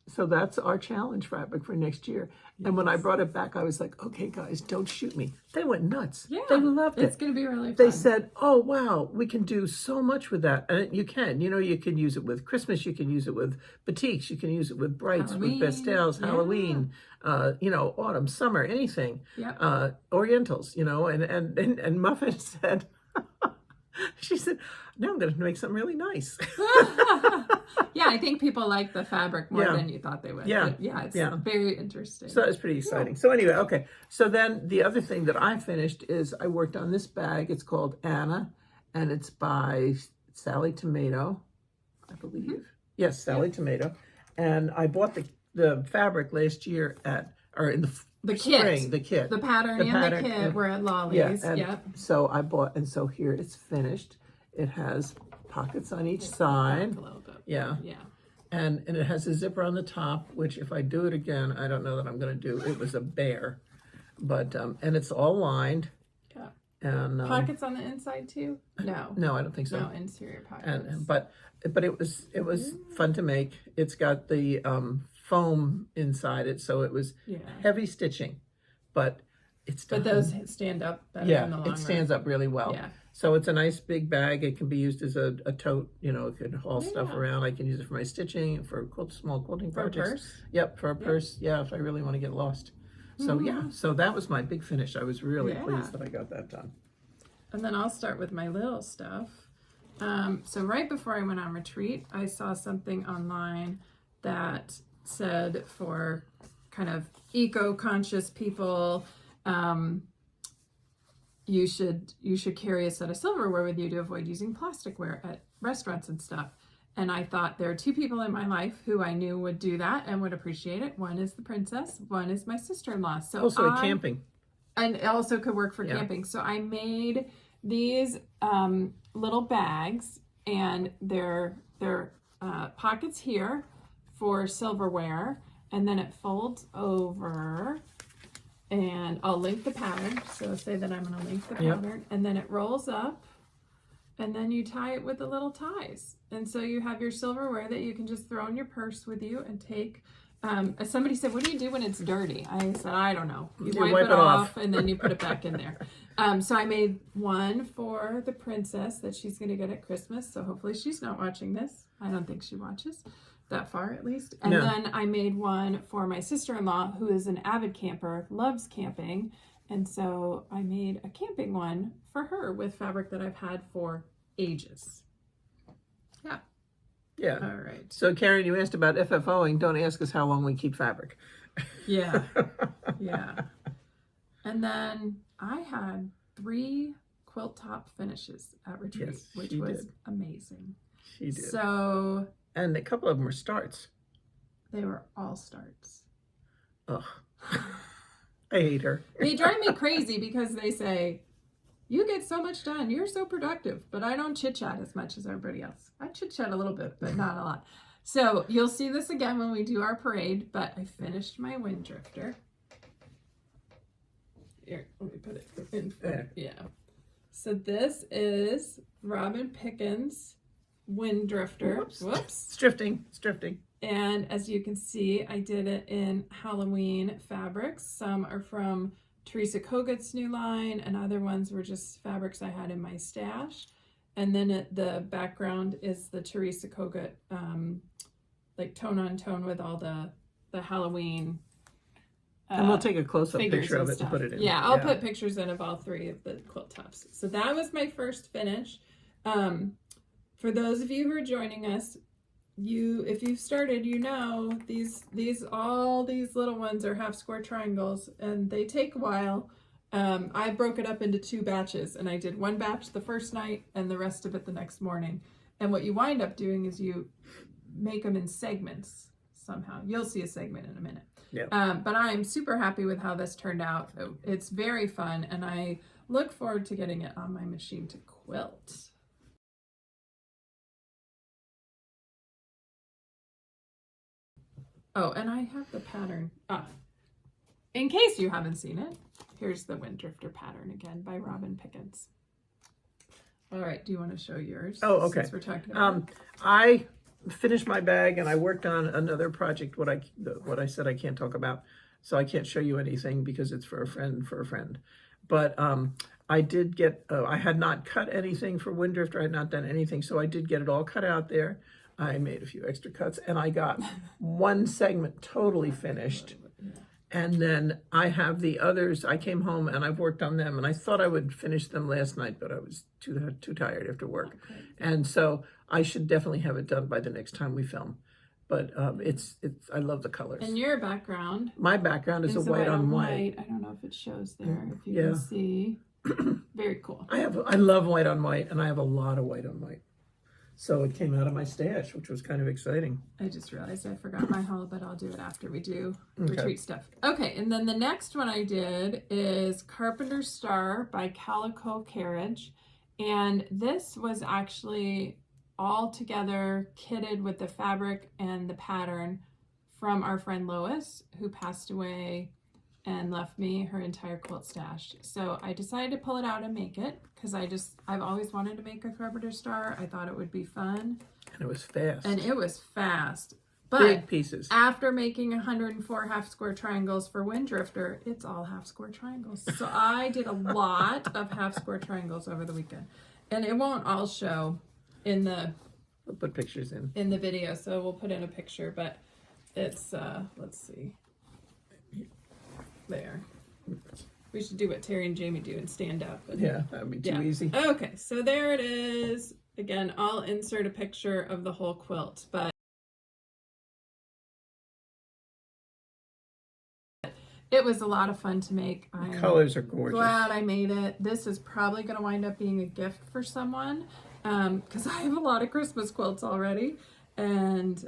So that's our challenge fabric for next year. Yes. And when I brought it back, I was like, okay, guys, don't shoot me. They went nuts. Yeah, they loved it. It's going to be really fun. They said, oh, wow, we can do so much with that. And you can. You can use it with Christmas. You can use it with batiks. You can use it with brights, Halloween, with pastels, Halloween, autumn, summer, anything. Yep. Orientals, and Muffin said, she said, now I'm going to make something really nice. Yeah, I think people like the fabric more than you thought they would. Yeah, it's very interesting. So it's pretty exciting. Yeah. So anyway, okay. So then the other thing that I finished is I worked on this bag. It's called Anna, and it's by Sally Tomato, I believe. Mm-hmm. Yes, Sally Tomato. And I bought the fabric last year in the spring, the kit. The pattern and the kit were at Lolly's. Yeah, so I bought, and so here it's finished. It has pockets on each side. Yeah. And it has a zipper on the top, which if I do it again, I don't know that I'm going to do. It was a bear. But, and it's all lined. Yeah. And pockets on the inside too? No. No, I don't think so. No interior pockets. But it was fun to make. It's got the foam inside it, so it was heavy stitching, but it's done. But those stand up better in the long run. It stands up really well. Yeah. So it's a nice big bag. It can be used as a tote. It could haul stuff around. I can use it for my stitching, for small quilting projects. For a purse? Yep, for a purse. Yeah, if I really want to get lost. So so that was my big finish. I was really pleased that I got that done. And then I'll start with my little stuff. So right before I went on retreat, I saw something online that said for kind of eco-conscious people, you should carry a set of silverware with you to avoid using plasticware at restaurants and stuff. And I thought there are two people in my life who I knew would do that and would appreciate it. One is the princess, one is my sister-in-law. So also camping. And it also could work for camping. So I made these little bags, and they're pockets here for silverware, and then it folds over, and I'll link the pattern. So say that I'm going to link the pattern, and then it rolls up, and then you tie it with the little ties. And so you have your silverware that you can just throw in your purse with you and take. Somebody said, what do you do when it's dirty? I said, I don't know. You wipe it off, and then you put it back in there. So I made one for the princess that she's going to get at Christmas. So hopefully she's not watching this. I don't think she watches that far, at least. And then I made one for my sister-in-law, who is an avid camper, loves camping. And so I made a camping one for her with fabric that I've had for ages. Yeah. Yeah. All right. So, Karen, you asked about FFOing. Don't ask us how long we keep fabric. Yeah. Yeah. And then I had 3 quilt top finishes at retreat, which was amazing. She did. So. And a couple of them were starts. They were all starts. Ugh. I hate her. They drive me crazy because they say, you get so much done. You're so productive. But I don't chit-chat as much as everybody else. I chit-chat a little bit, but not a lot. So you'll see this again when we do our parade, but I finished my wind drifter. Here, let me put it in there. Yeah. So this is Robin Pickens' wind drifter. Whoops. Whoops. It's drifting. It's drifting. And as you can see, I did it in Halloween fabrics. Some are from Teresa Kogut's new line, and other ones were just fabrics I had in my stash. And then the background is the Teresa Kogut, like tone on tone with all the Halloween. And we'll take a close-up picture of it stuff. and put it in. Yeah, I'll put pictures in of all three of the quilt tops. So that was my first finish. For those of you who are joining us, if you've started, you know all these little ones are half square triangles, and they take a while. I broke it up into 2 batches, and I did 1 batch the first night and the rest of it the next morning. And what you wind up doing is you make them in segments somehow. You'll see a segment in a minute. Yeah. But I'm super happy with how this turned out. It's very fun, and I look forward to getting it on my machine to quilt. Oh, and I have the pattern. In case you haven't seen it, here's the wind drifter pattern again by Robin Pickens. All right, do you want to show yours? Oh, okay. Since we're talking about I finished my bag and I worked on another project, what I said I can't talk about. So I can't show you anything because it's for a friend. But I did get, I had not cut anything for wind drifter. I had not done anything. So I did get it all cut out there. I made a few extra cuts and I got 1 segment totally finished. And then I have the others. I came home and I've worked on them, and I thought I would finish them last night, but I was too tired after work. Okay. And so I should definitely have it done by the next time we film. But I love the colors. And your background? My background is a white on white. I don't know if it shows there. If you can see, very cool. I love white on white, and I have a lot of white on white. So it came out of my stash, which was kind of exciting. I just realized I forgot my haul, but I'll do it after we do retreat stuff. Okay, and then the next one I did is Carpenter's Star by Calico Carriage. And this was actually all together kitted with the fabric and the pattern from our friend Lois, who passed away and left me her entire quilt stash. So I decided to pull it out and make it because I've always wanted to make a Carpenter's Star. I thought it would be fun. And it was fast. But big pieces. After making 104 half square triangles for wind drifter, it's all half square triangles. So I did a lot of half square triangles over the weekend. And it won't all show in the... We'll put pictures in the video, so we'll put in a picture, but it's, let's see. There. We should do what Terry and Jamie do and stand up. Yeah, that would be too easy. Okay, so there it is. Again, I'll insert a picture of the whole quilt, but it was a lot of fun to make. The colors are gorgeous. Glad I made it. This is probably going to wind up being a gift for someone because I have a lot of Christmas quilts already. And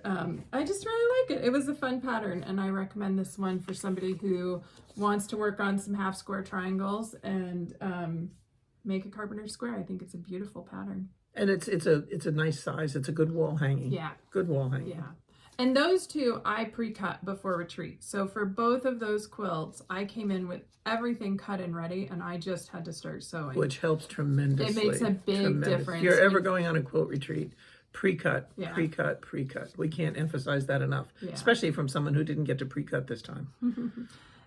I just really like it. It was a fun pattern, and I recommend this one for somebody who wants to work on some half square triangles and make a Carpenter square. I think it's a beautiful pattern. And it's a nice size. It's a good wall hanging. Yeah. Good wall hanging. Yeah. And those two I pre-cut before retreat. So for both of those quilts, I came in with everything cut and ready, and I just had to start sewing. Which helps tremendously. It makes a big difference. If you're ever going on a quilt retreat, pre-cut, Yeah. pre-cut. We can't emphasize that enough, especially from someone who didn't get to pre-cut this time.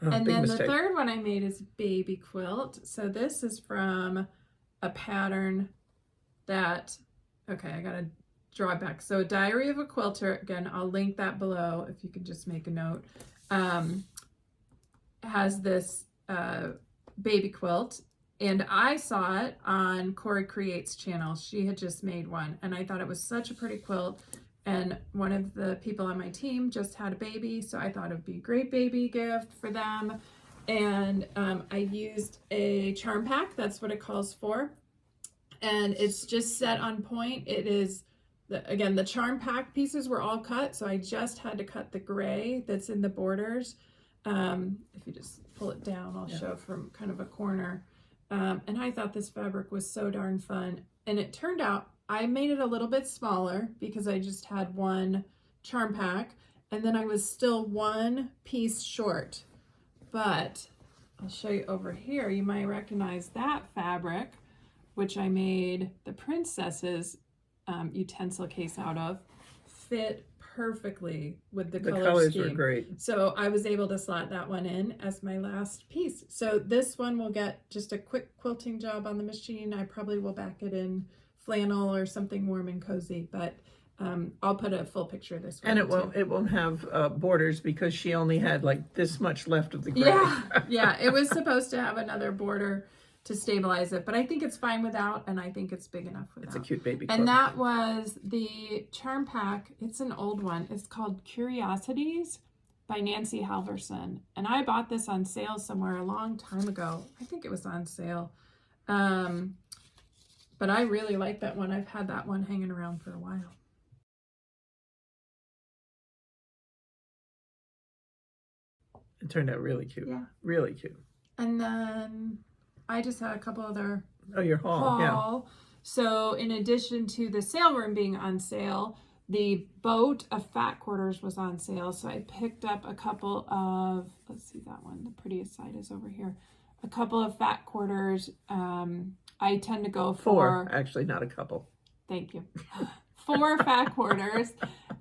And then the third one I made is Baby Quilt. So this is from a pattern that, okay, I gotta draw it back. So Diary of a Quilter, again, I'll link that below if you could just make a note, has this baby quilt. And I saw it on Corey Creates channel. She had just made one, and I thought it was such a pretty quilt. And one of the people on my team just had a baby, so I thought it would be a great baby gift for them. And I used a charm pack. That's what it calls for. And it's just set on point. It is again, the charm pack pieces were all cut, so I just had to cut the gray that's in the borders. If you just pull it down, I'll show from kind of a corner. And I thought this fabric was so darn fun. And it turned out I made it a little bit smaller because I just had one charm pack, and then I was still one piece short. But I'll show you over here. You might recognize that fabric, which I made the princess's utensil case out of, fit perfectly with the color scheme. Were great. So I was able to slot that one in as my last piece. So this one will get just a quick quilting job on the machine. I probably will back it in flannel or something warm and cozy, but I'll put a full picture of this one. And it won't have borders because she only had like this much left of the gray. Yeah, it was supposed to have another border to stabilize it, but I think it's fine without, and I think it's big enough without. It's a cute baby quilt. And that was the charm pack. It's an old one. It's called Curiosities by Nancy Halverson. And I bought this on sale somewhere a long time ago. I think it was on sale. But I really like that one. I've had that one hanging around for a while. It turned out really cute. Yeah. Really cute. And then I just had a couple other your haul. Yeah. So in addition to the sale room being on sale, the boat of fat quarters was on sale. So I picked up a couple of, let's see that one, the prettiest side is over here. A couple of fat quarters. I tend to go for... 4, actually, not a couple. Thank you. 4 fat quarters.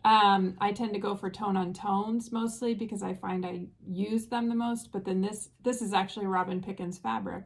I tend to go for tone on tones mostly because I find I use them the most. But then this is actually Robin Pickens fabric.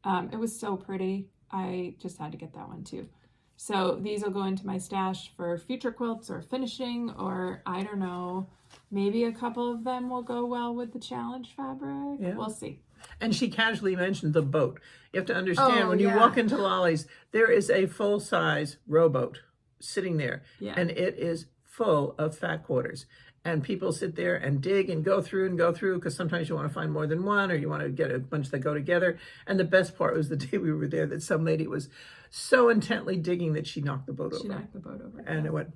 It was so pretty. I just had to get that one too. So these will go into my stash for future quilts or finishing, or I don't know, maybe a couple of them will go well with the challenge fabric. Yeah. We'll see. And she casually mentioned the boat. You have to understand, when you walk into Lolly's, there is a full-size rowboat sitting there, and it is full of fat quarters. And people sit there and dig and go through because sometimes you want to find more than one, or you want to get a bunch that go together. And the best part was the day we were there that some lady was so intently digging that she knocked the boat over. She knocked the boat over. And it went...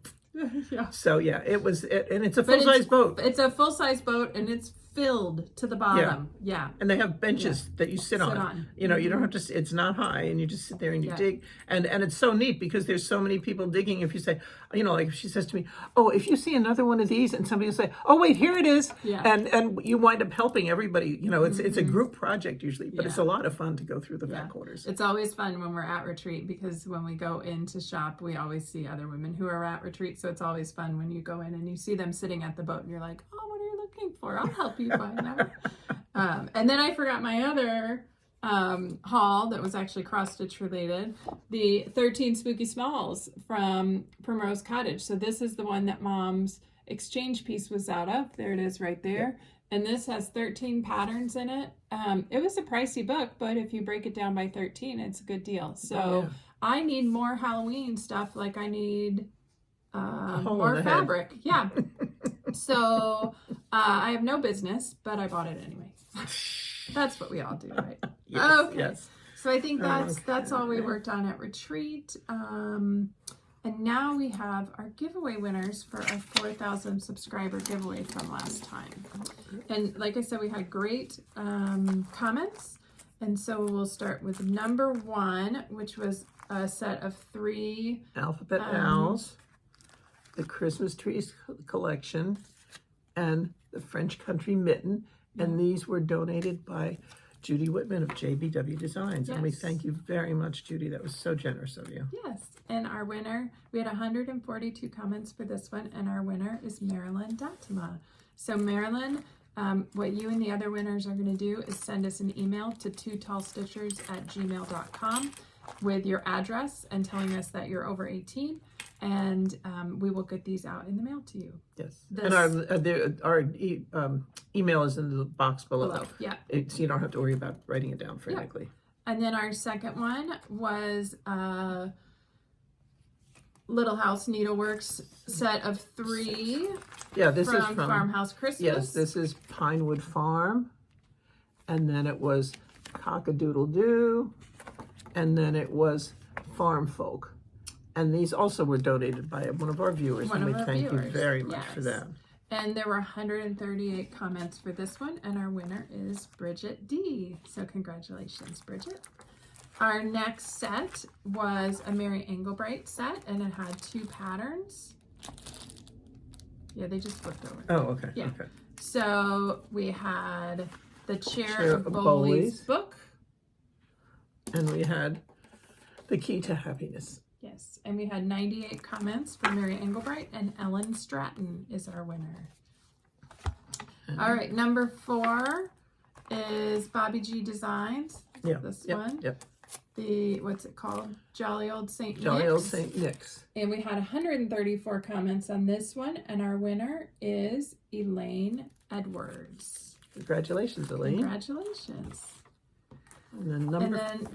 Yeah. So yeah, it was, and it's a full-size boat. It's a full-size boat, and it's filled to the bottom. Yeah. And they have benches that you sit on. You know, you don't have to. It's not high, and you just sit there and you dig. And it's so neat because there's so many people digging. If you say, you know, like if she says to me, "Oh, if you see another one of these," and somebody will say, "Oh, wait, here it is," and you wind up helping everybody. You know, it's a group project usually, but it's a lot of fun to go through the fat quarters. It's always fun when we're at retreat because when we go in to shop, we always see other women who are at retreat. So it's always fun when you go in and you see them sitting at the boat and you're like, "Oh, what are you looking for? I'll help you find that." And then I forgot my other haul that was actually cross-stitch related, the 13 Spooky Smalls from Primrose Cottage. So this is the one that Mom's exchange piece was out of. There it is right there. And this has 13 patterns in it. It was a pricey book, but if you break it down by 13, it's a good deal. So I need more Halloween stuff. Like I need more fabric. Yeah. So I have no business, but I bought it anyway. That's what we all do, right? Yes, okay. Yes. So I think that's all we worked on at retreat. And now we have our giveaway winners for our 4,000 subscriber giveaway from last time. And like I said, we had great comments. And so we'll start with number 1, which was a set of 3 Alphabet Owls, the Christmas Trees collection, and the French Country Mitten. And these were donated by Judy Whitman of JBW Designs. And we thank you very much, Judy. That was so generous of you. Yes. And our winner, we had 142 comments for this one, and our winner is Marilyn Datima. So Marilyn, what you and the other winners are going to do is send us an email to twotallstitchers@gmail.com with your address and telling us that you're over 18. And we will get these out in the mail to you. Yes. And our email is in the box below. Yeah. So you don't have to worry about writing it down frantically. Yeah. And then our second one was Little House Needleworks set of 3. Yeah, this is from Farmhouse Christmas. Yes, this is Pinewood Farm. And then it was Cock-a-Doodle-Doo. And then it was Farm Folk. And these also were donated by one of our viewers, One and of we our thank you viewers, very much for yes. that. And there were 138 comments for this one, and our winner is Bridget D. So congratulations, Bridget. Our next set was a Mary Engelbright set, and it had 2 patterns. Yeah, they just flipped over. Oh, okay. Yeah. Okay. So we had the Chair Chair of of Bowley's Bowley's. book. And we had The Key to Happiness. Yes, and we had 98 comments for Mary Engelbright, and Ellen Stratton is our winner. All right, number 4 is Bobby G Designs. Yeah. This Yep. one. Yep. The, what's it called? Jolly Old St. Jolly Nick's. Old St. Nick's. And we had 134 comments on this one, and our winner is Elaine Edwards. Congratulations, Elaine. Congratulations. And then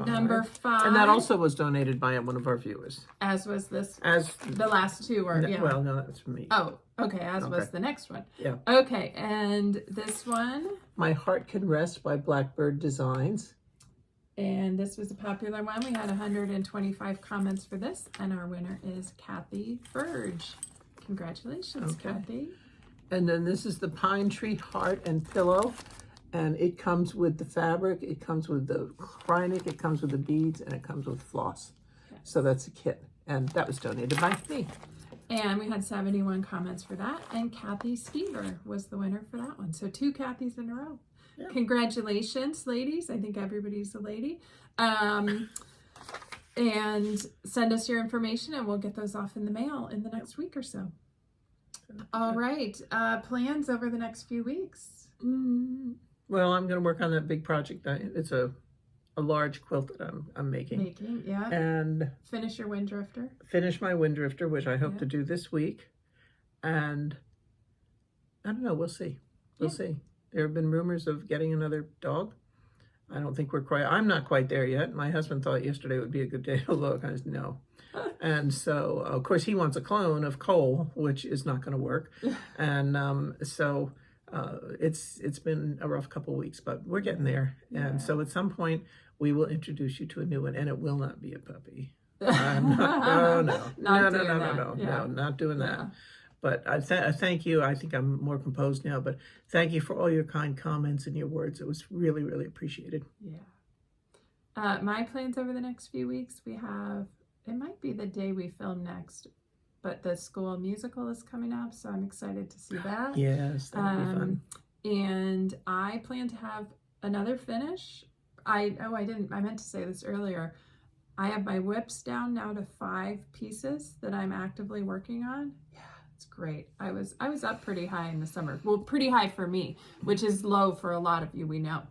number 5. And that also was donated by one of our viewers. As was this. As The last 2 were, yeah. Well, no, that was from me. Oh, okay, as was Okay. the next one. Yeah. Okay, and this one, My Heart Can Rest by Blackbird Designs. and this was a popular one. We had 125 comments for this, and our winner is Kathy Burge. Congratulations, Okay. Kathy. And then this is the Pine Tree Heart and Pillow. And it comes with the fabric, it comes with the Kreinik, it comes with the beads, and it comes with floss. Yes. So that's a kit. And that was donated by me. And we had 71 comments for that, and Kathy Stever was the winner for that one. So 2 Kathys in a row. Yeah. Congratulations, ladies. I think everybody's a lady. And send us your information, and we'll get those off in the mail in the next week or so. All right. Plans over the next few weeks. Well, I'm going to work on that big project. It's a large quilt that I'm making. Yeah. And Finish your wind drifter. finish my wind drifter, which I hope Yeah. to do this week. And I don't know, we'll see. We'll Yeah. see. There have been rumors of getting another dog. I don't think I'm not quite there yet. My husband thought yesterday would be a good day to look. I said, no. And so, of course, he wants a clone of Cole, which is not going to work. And so it's been a rough couple weeks, but we're getting there. Yeah. And so at some point, we will introduce you to a new one, and it will not be a puppy. I'm not, no, Not doing that. no, not doing that. Yeah. But I thank you. I think I'm more composed now, but thank you for all your kind comments and your words. It was really, really appreciated. Yeah. My plans over the next few weeks, we have, it might be the day we film next, but the school musical is coming up, so I'm excited to see that. Yes, that'll be fun. And I plan to have another finish. I meant to say this earlier. I have my whips down now to 5 pieces that I'm actively working on. Yeah, it's great. I was up pretty high in the summer. Well, pretty high for me, which is low for a lot of you, we know.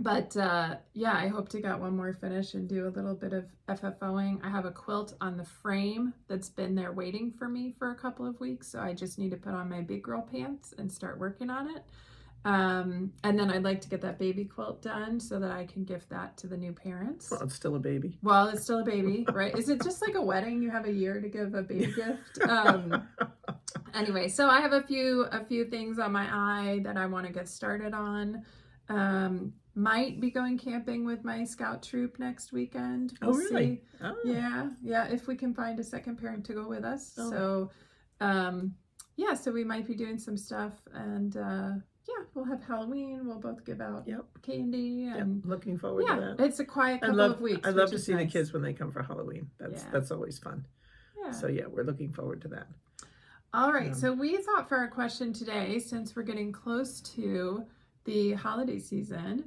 But yeah, I hope to get one more finish and do a little bit of FFOing. I have a quilt on the frame that's been there waiting for me for a couple of weeks, so I just need to put on my big girl pants and start working on it. And then I'd like to get that baby quilt done so that I can gift that to the new parents. Well, it's still a baby. Well, it's still a baby, right? Is it just like a wedding? You have a year to give a baby gift. Anyway, so I have a few things on my eye that I want to get started on. Might be going camping with my scout troop next weekend. We'll really? see. Oh. Yeah, if we can find a second parent to go with us. Oh. So, yeah, so we might be doing some stuff, and yeah, we'll have Halloween. We'll both give out candy, and Looking forward to that. it's a quiet couple of weeks. I love which to is see the nice. kids when they come for Halloween. That's always fun. Yeah. So yeah, we're looking forward to that. All right, so we thought for our question today, since we're getting close to the holiday season,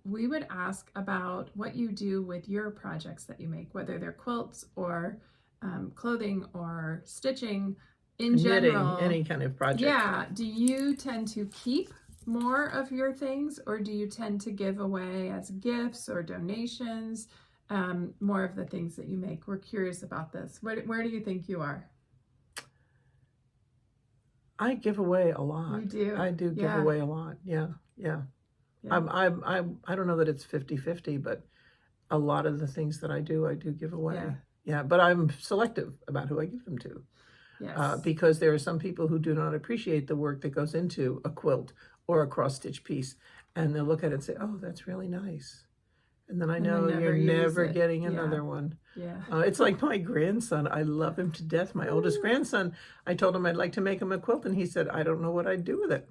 we would ask about what you do with your projects that you make, whether they're quilts or clothing or stitching in general. Knitting, any kind of project. Yeah. Do you tend to keep more of your things, or do you tend to give away as gifts or donations more of the things that you make? We're curious about this. Where do you think you are? I give away a lot. You do? I do give Yeah. away a lot. Yeah. Yeah. I don't know that it's 50-50, but a lot of the things that I do give away. Yeah. Yeah, but I'm selective about who I give them to. Yes. Because there are some people who do not appreciate the work that goes into a quilt or a cross-stitch piece, and they'll look at it and say, oh, that's really nice. And then I And then know never you're use never it. getting Yeah. another one. Yeah. It's like my grandson. I love him to death. My oldest grandson, I told him I'd like to make him a quilt, and he said, I don't know what I'd do with it.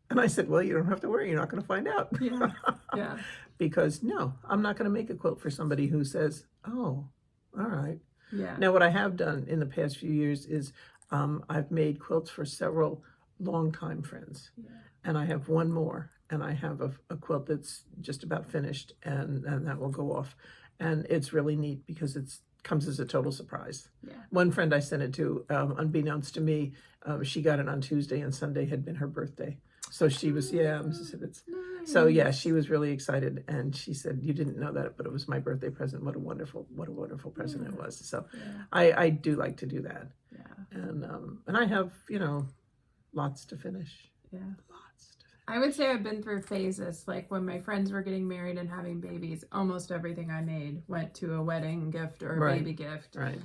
And I said, well, you don't have to worry. You're not going to find out. Yeah. Yeah. Because no, I'm not going to make a quilt for somebody who says, oh, all right. Yeah. Now, what I have done in the past few years is I've made quilts for several longtime friends. Yeah. And I have one more. And I have a quilt that's just about finished, and that will go off. And it's really neat because it comes as a total surprise. Yeah. One friend I sent it to, unbeknownst to me, she got it on Tuesday, and Sunday had been her birthday. So she was, Mississippi. Nice. So yeah, she was really excited, and she said, "You didn't know that, but it was my birthday present. What a wonderful present it was." So Yeah. I do like to do that, Yeah. and I have lots to finish. Yeah. Lots to finish. I would say I've been through phases. Like when my friends were getting married and having babies, almost everything I made went to a wedding gift or a Right. baby gift. Right.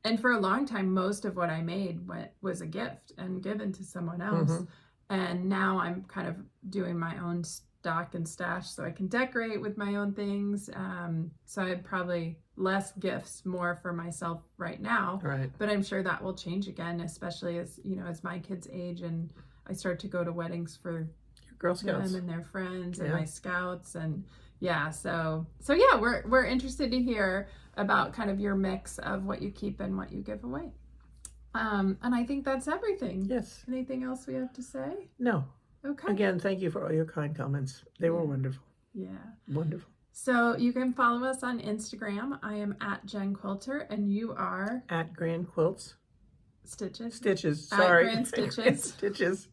And for a long time, most of what I made was a gift and given to someone else. Mhm. And now I'm kind of doing my own stock and stash so I can decorate with my own things. So I have probably less gifts, more for myself right now. Right. But I'm sure that will change again, especially as my kids age and I start to go to weddings for Your Girl Scouts. them and their friends and Yeah. my scouts, and so yeah, we're interested to hear about kind of your mix of what you keep and what you give away. And I think that's everything. Yes. Anything else we have to say? No. Okay. Again, thank you for all your kind comments. They were wonderful. Yeah. Wonderful. So you can follow us on Instagram. I am at Jen Quilter, and you are At Grand Quilts. Stitches. Stitches. At Sorry. Grand Stitches. Stitches.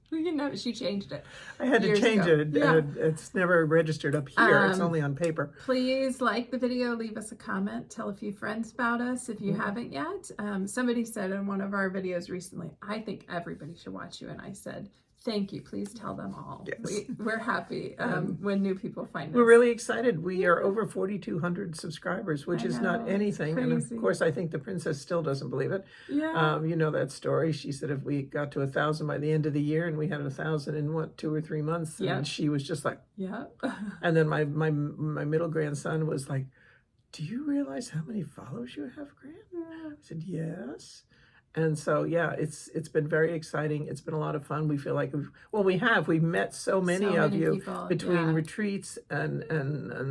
She changed it. I had to Years change ago. it. Yeah. It's never registered up here. It's only on paper. Please like the video, leave us a comment, tell a few friends about us if you haven't yet. Somebody said in one of our videos recently, I think everybody should watch you. And I said, thank you. Please tell them all. Yes. We're happy when new people find us. We're really excited. We are over 4,200 subscribers, which I is know, not it's anything. And crazy. of course, I think the princess still doesn't believe it. Yeah. You know that story. She said if we got to 1,000 by the end of the year, and we had 1,000 in 2 or 3 months, Yeah. and she was just like, Yeah. and then my middle grandson was like, do you realize how many followers you have, Gran? I said, yes. And so, yeah, it's been very exciting. It's been a lot of fun. We feel like we've met so many of you people, between yeah. retreats and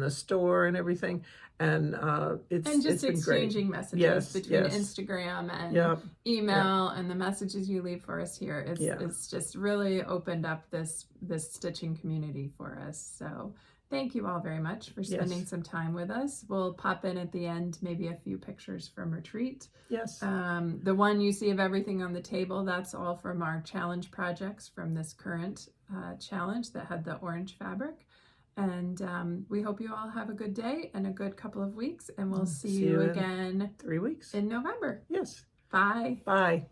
the store and everything. And it's just been great. exchanging messages Yes, between yes. Instagram and Yep. email and the messages you leave for us here. It's just really opened up this stitching community for us. So thank you all very much for spending some time with us. We'll pop in at the end maybe a few pictures from retreat. Yes. The one you see of everything on the table, that's all from our challenge projects from this current challenge that had the orange fabric. And we hope you all have a good day and a good couple of weeks. And we'll see you in again 3 weeks. in November. Yes. Bye. Bye.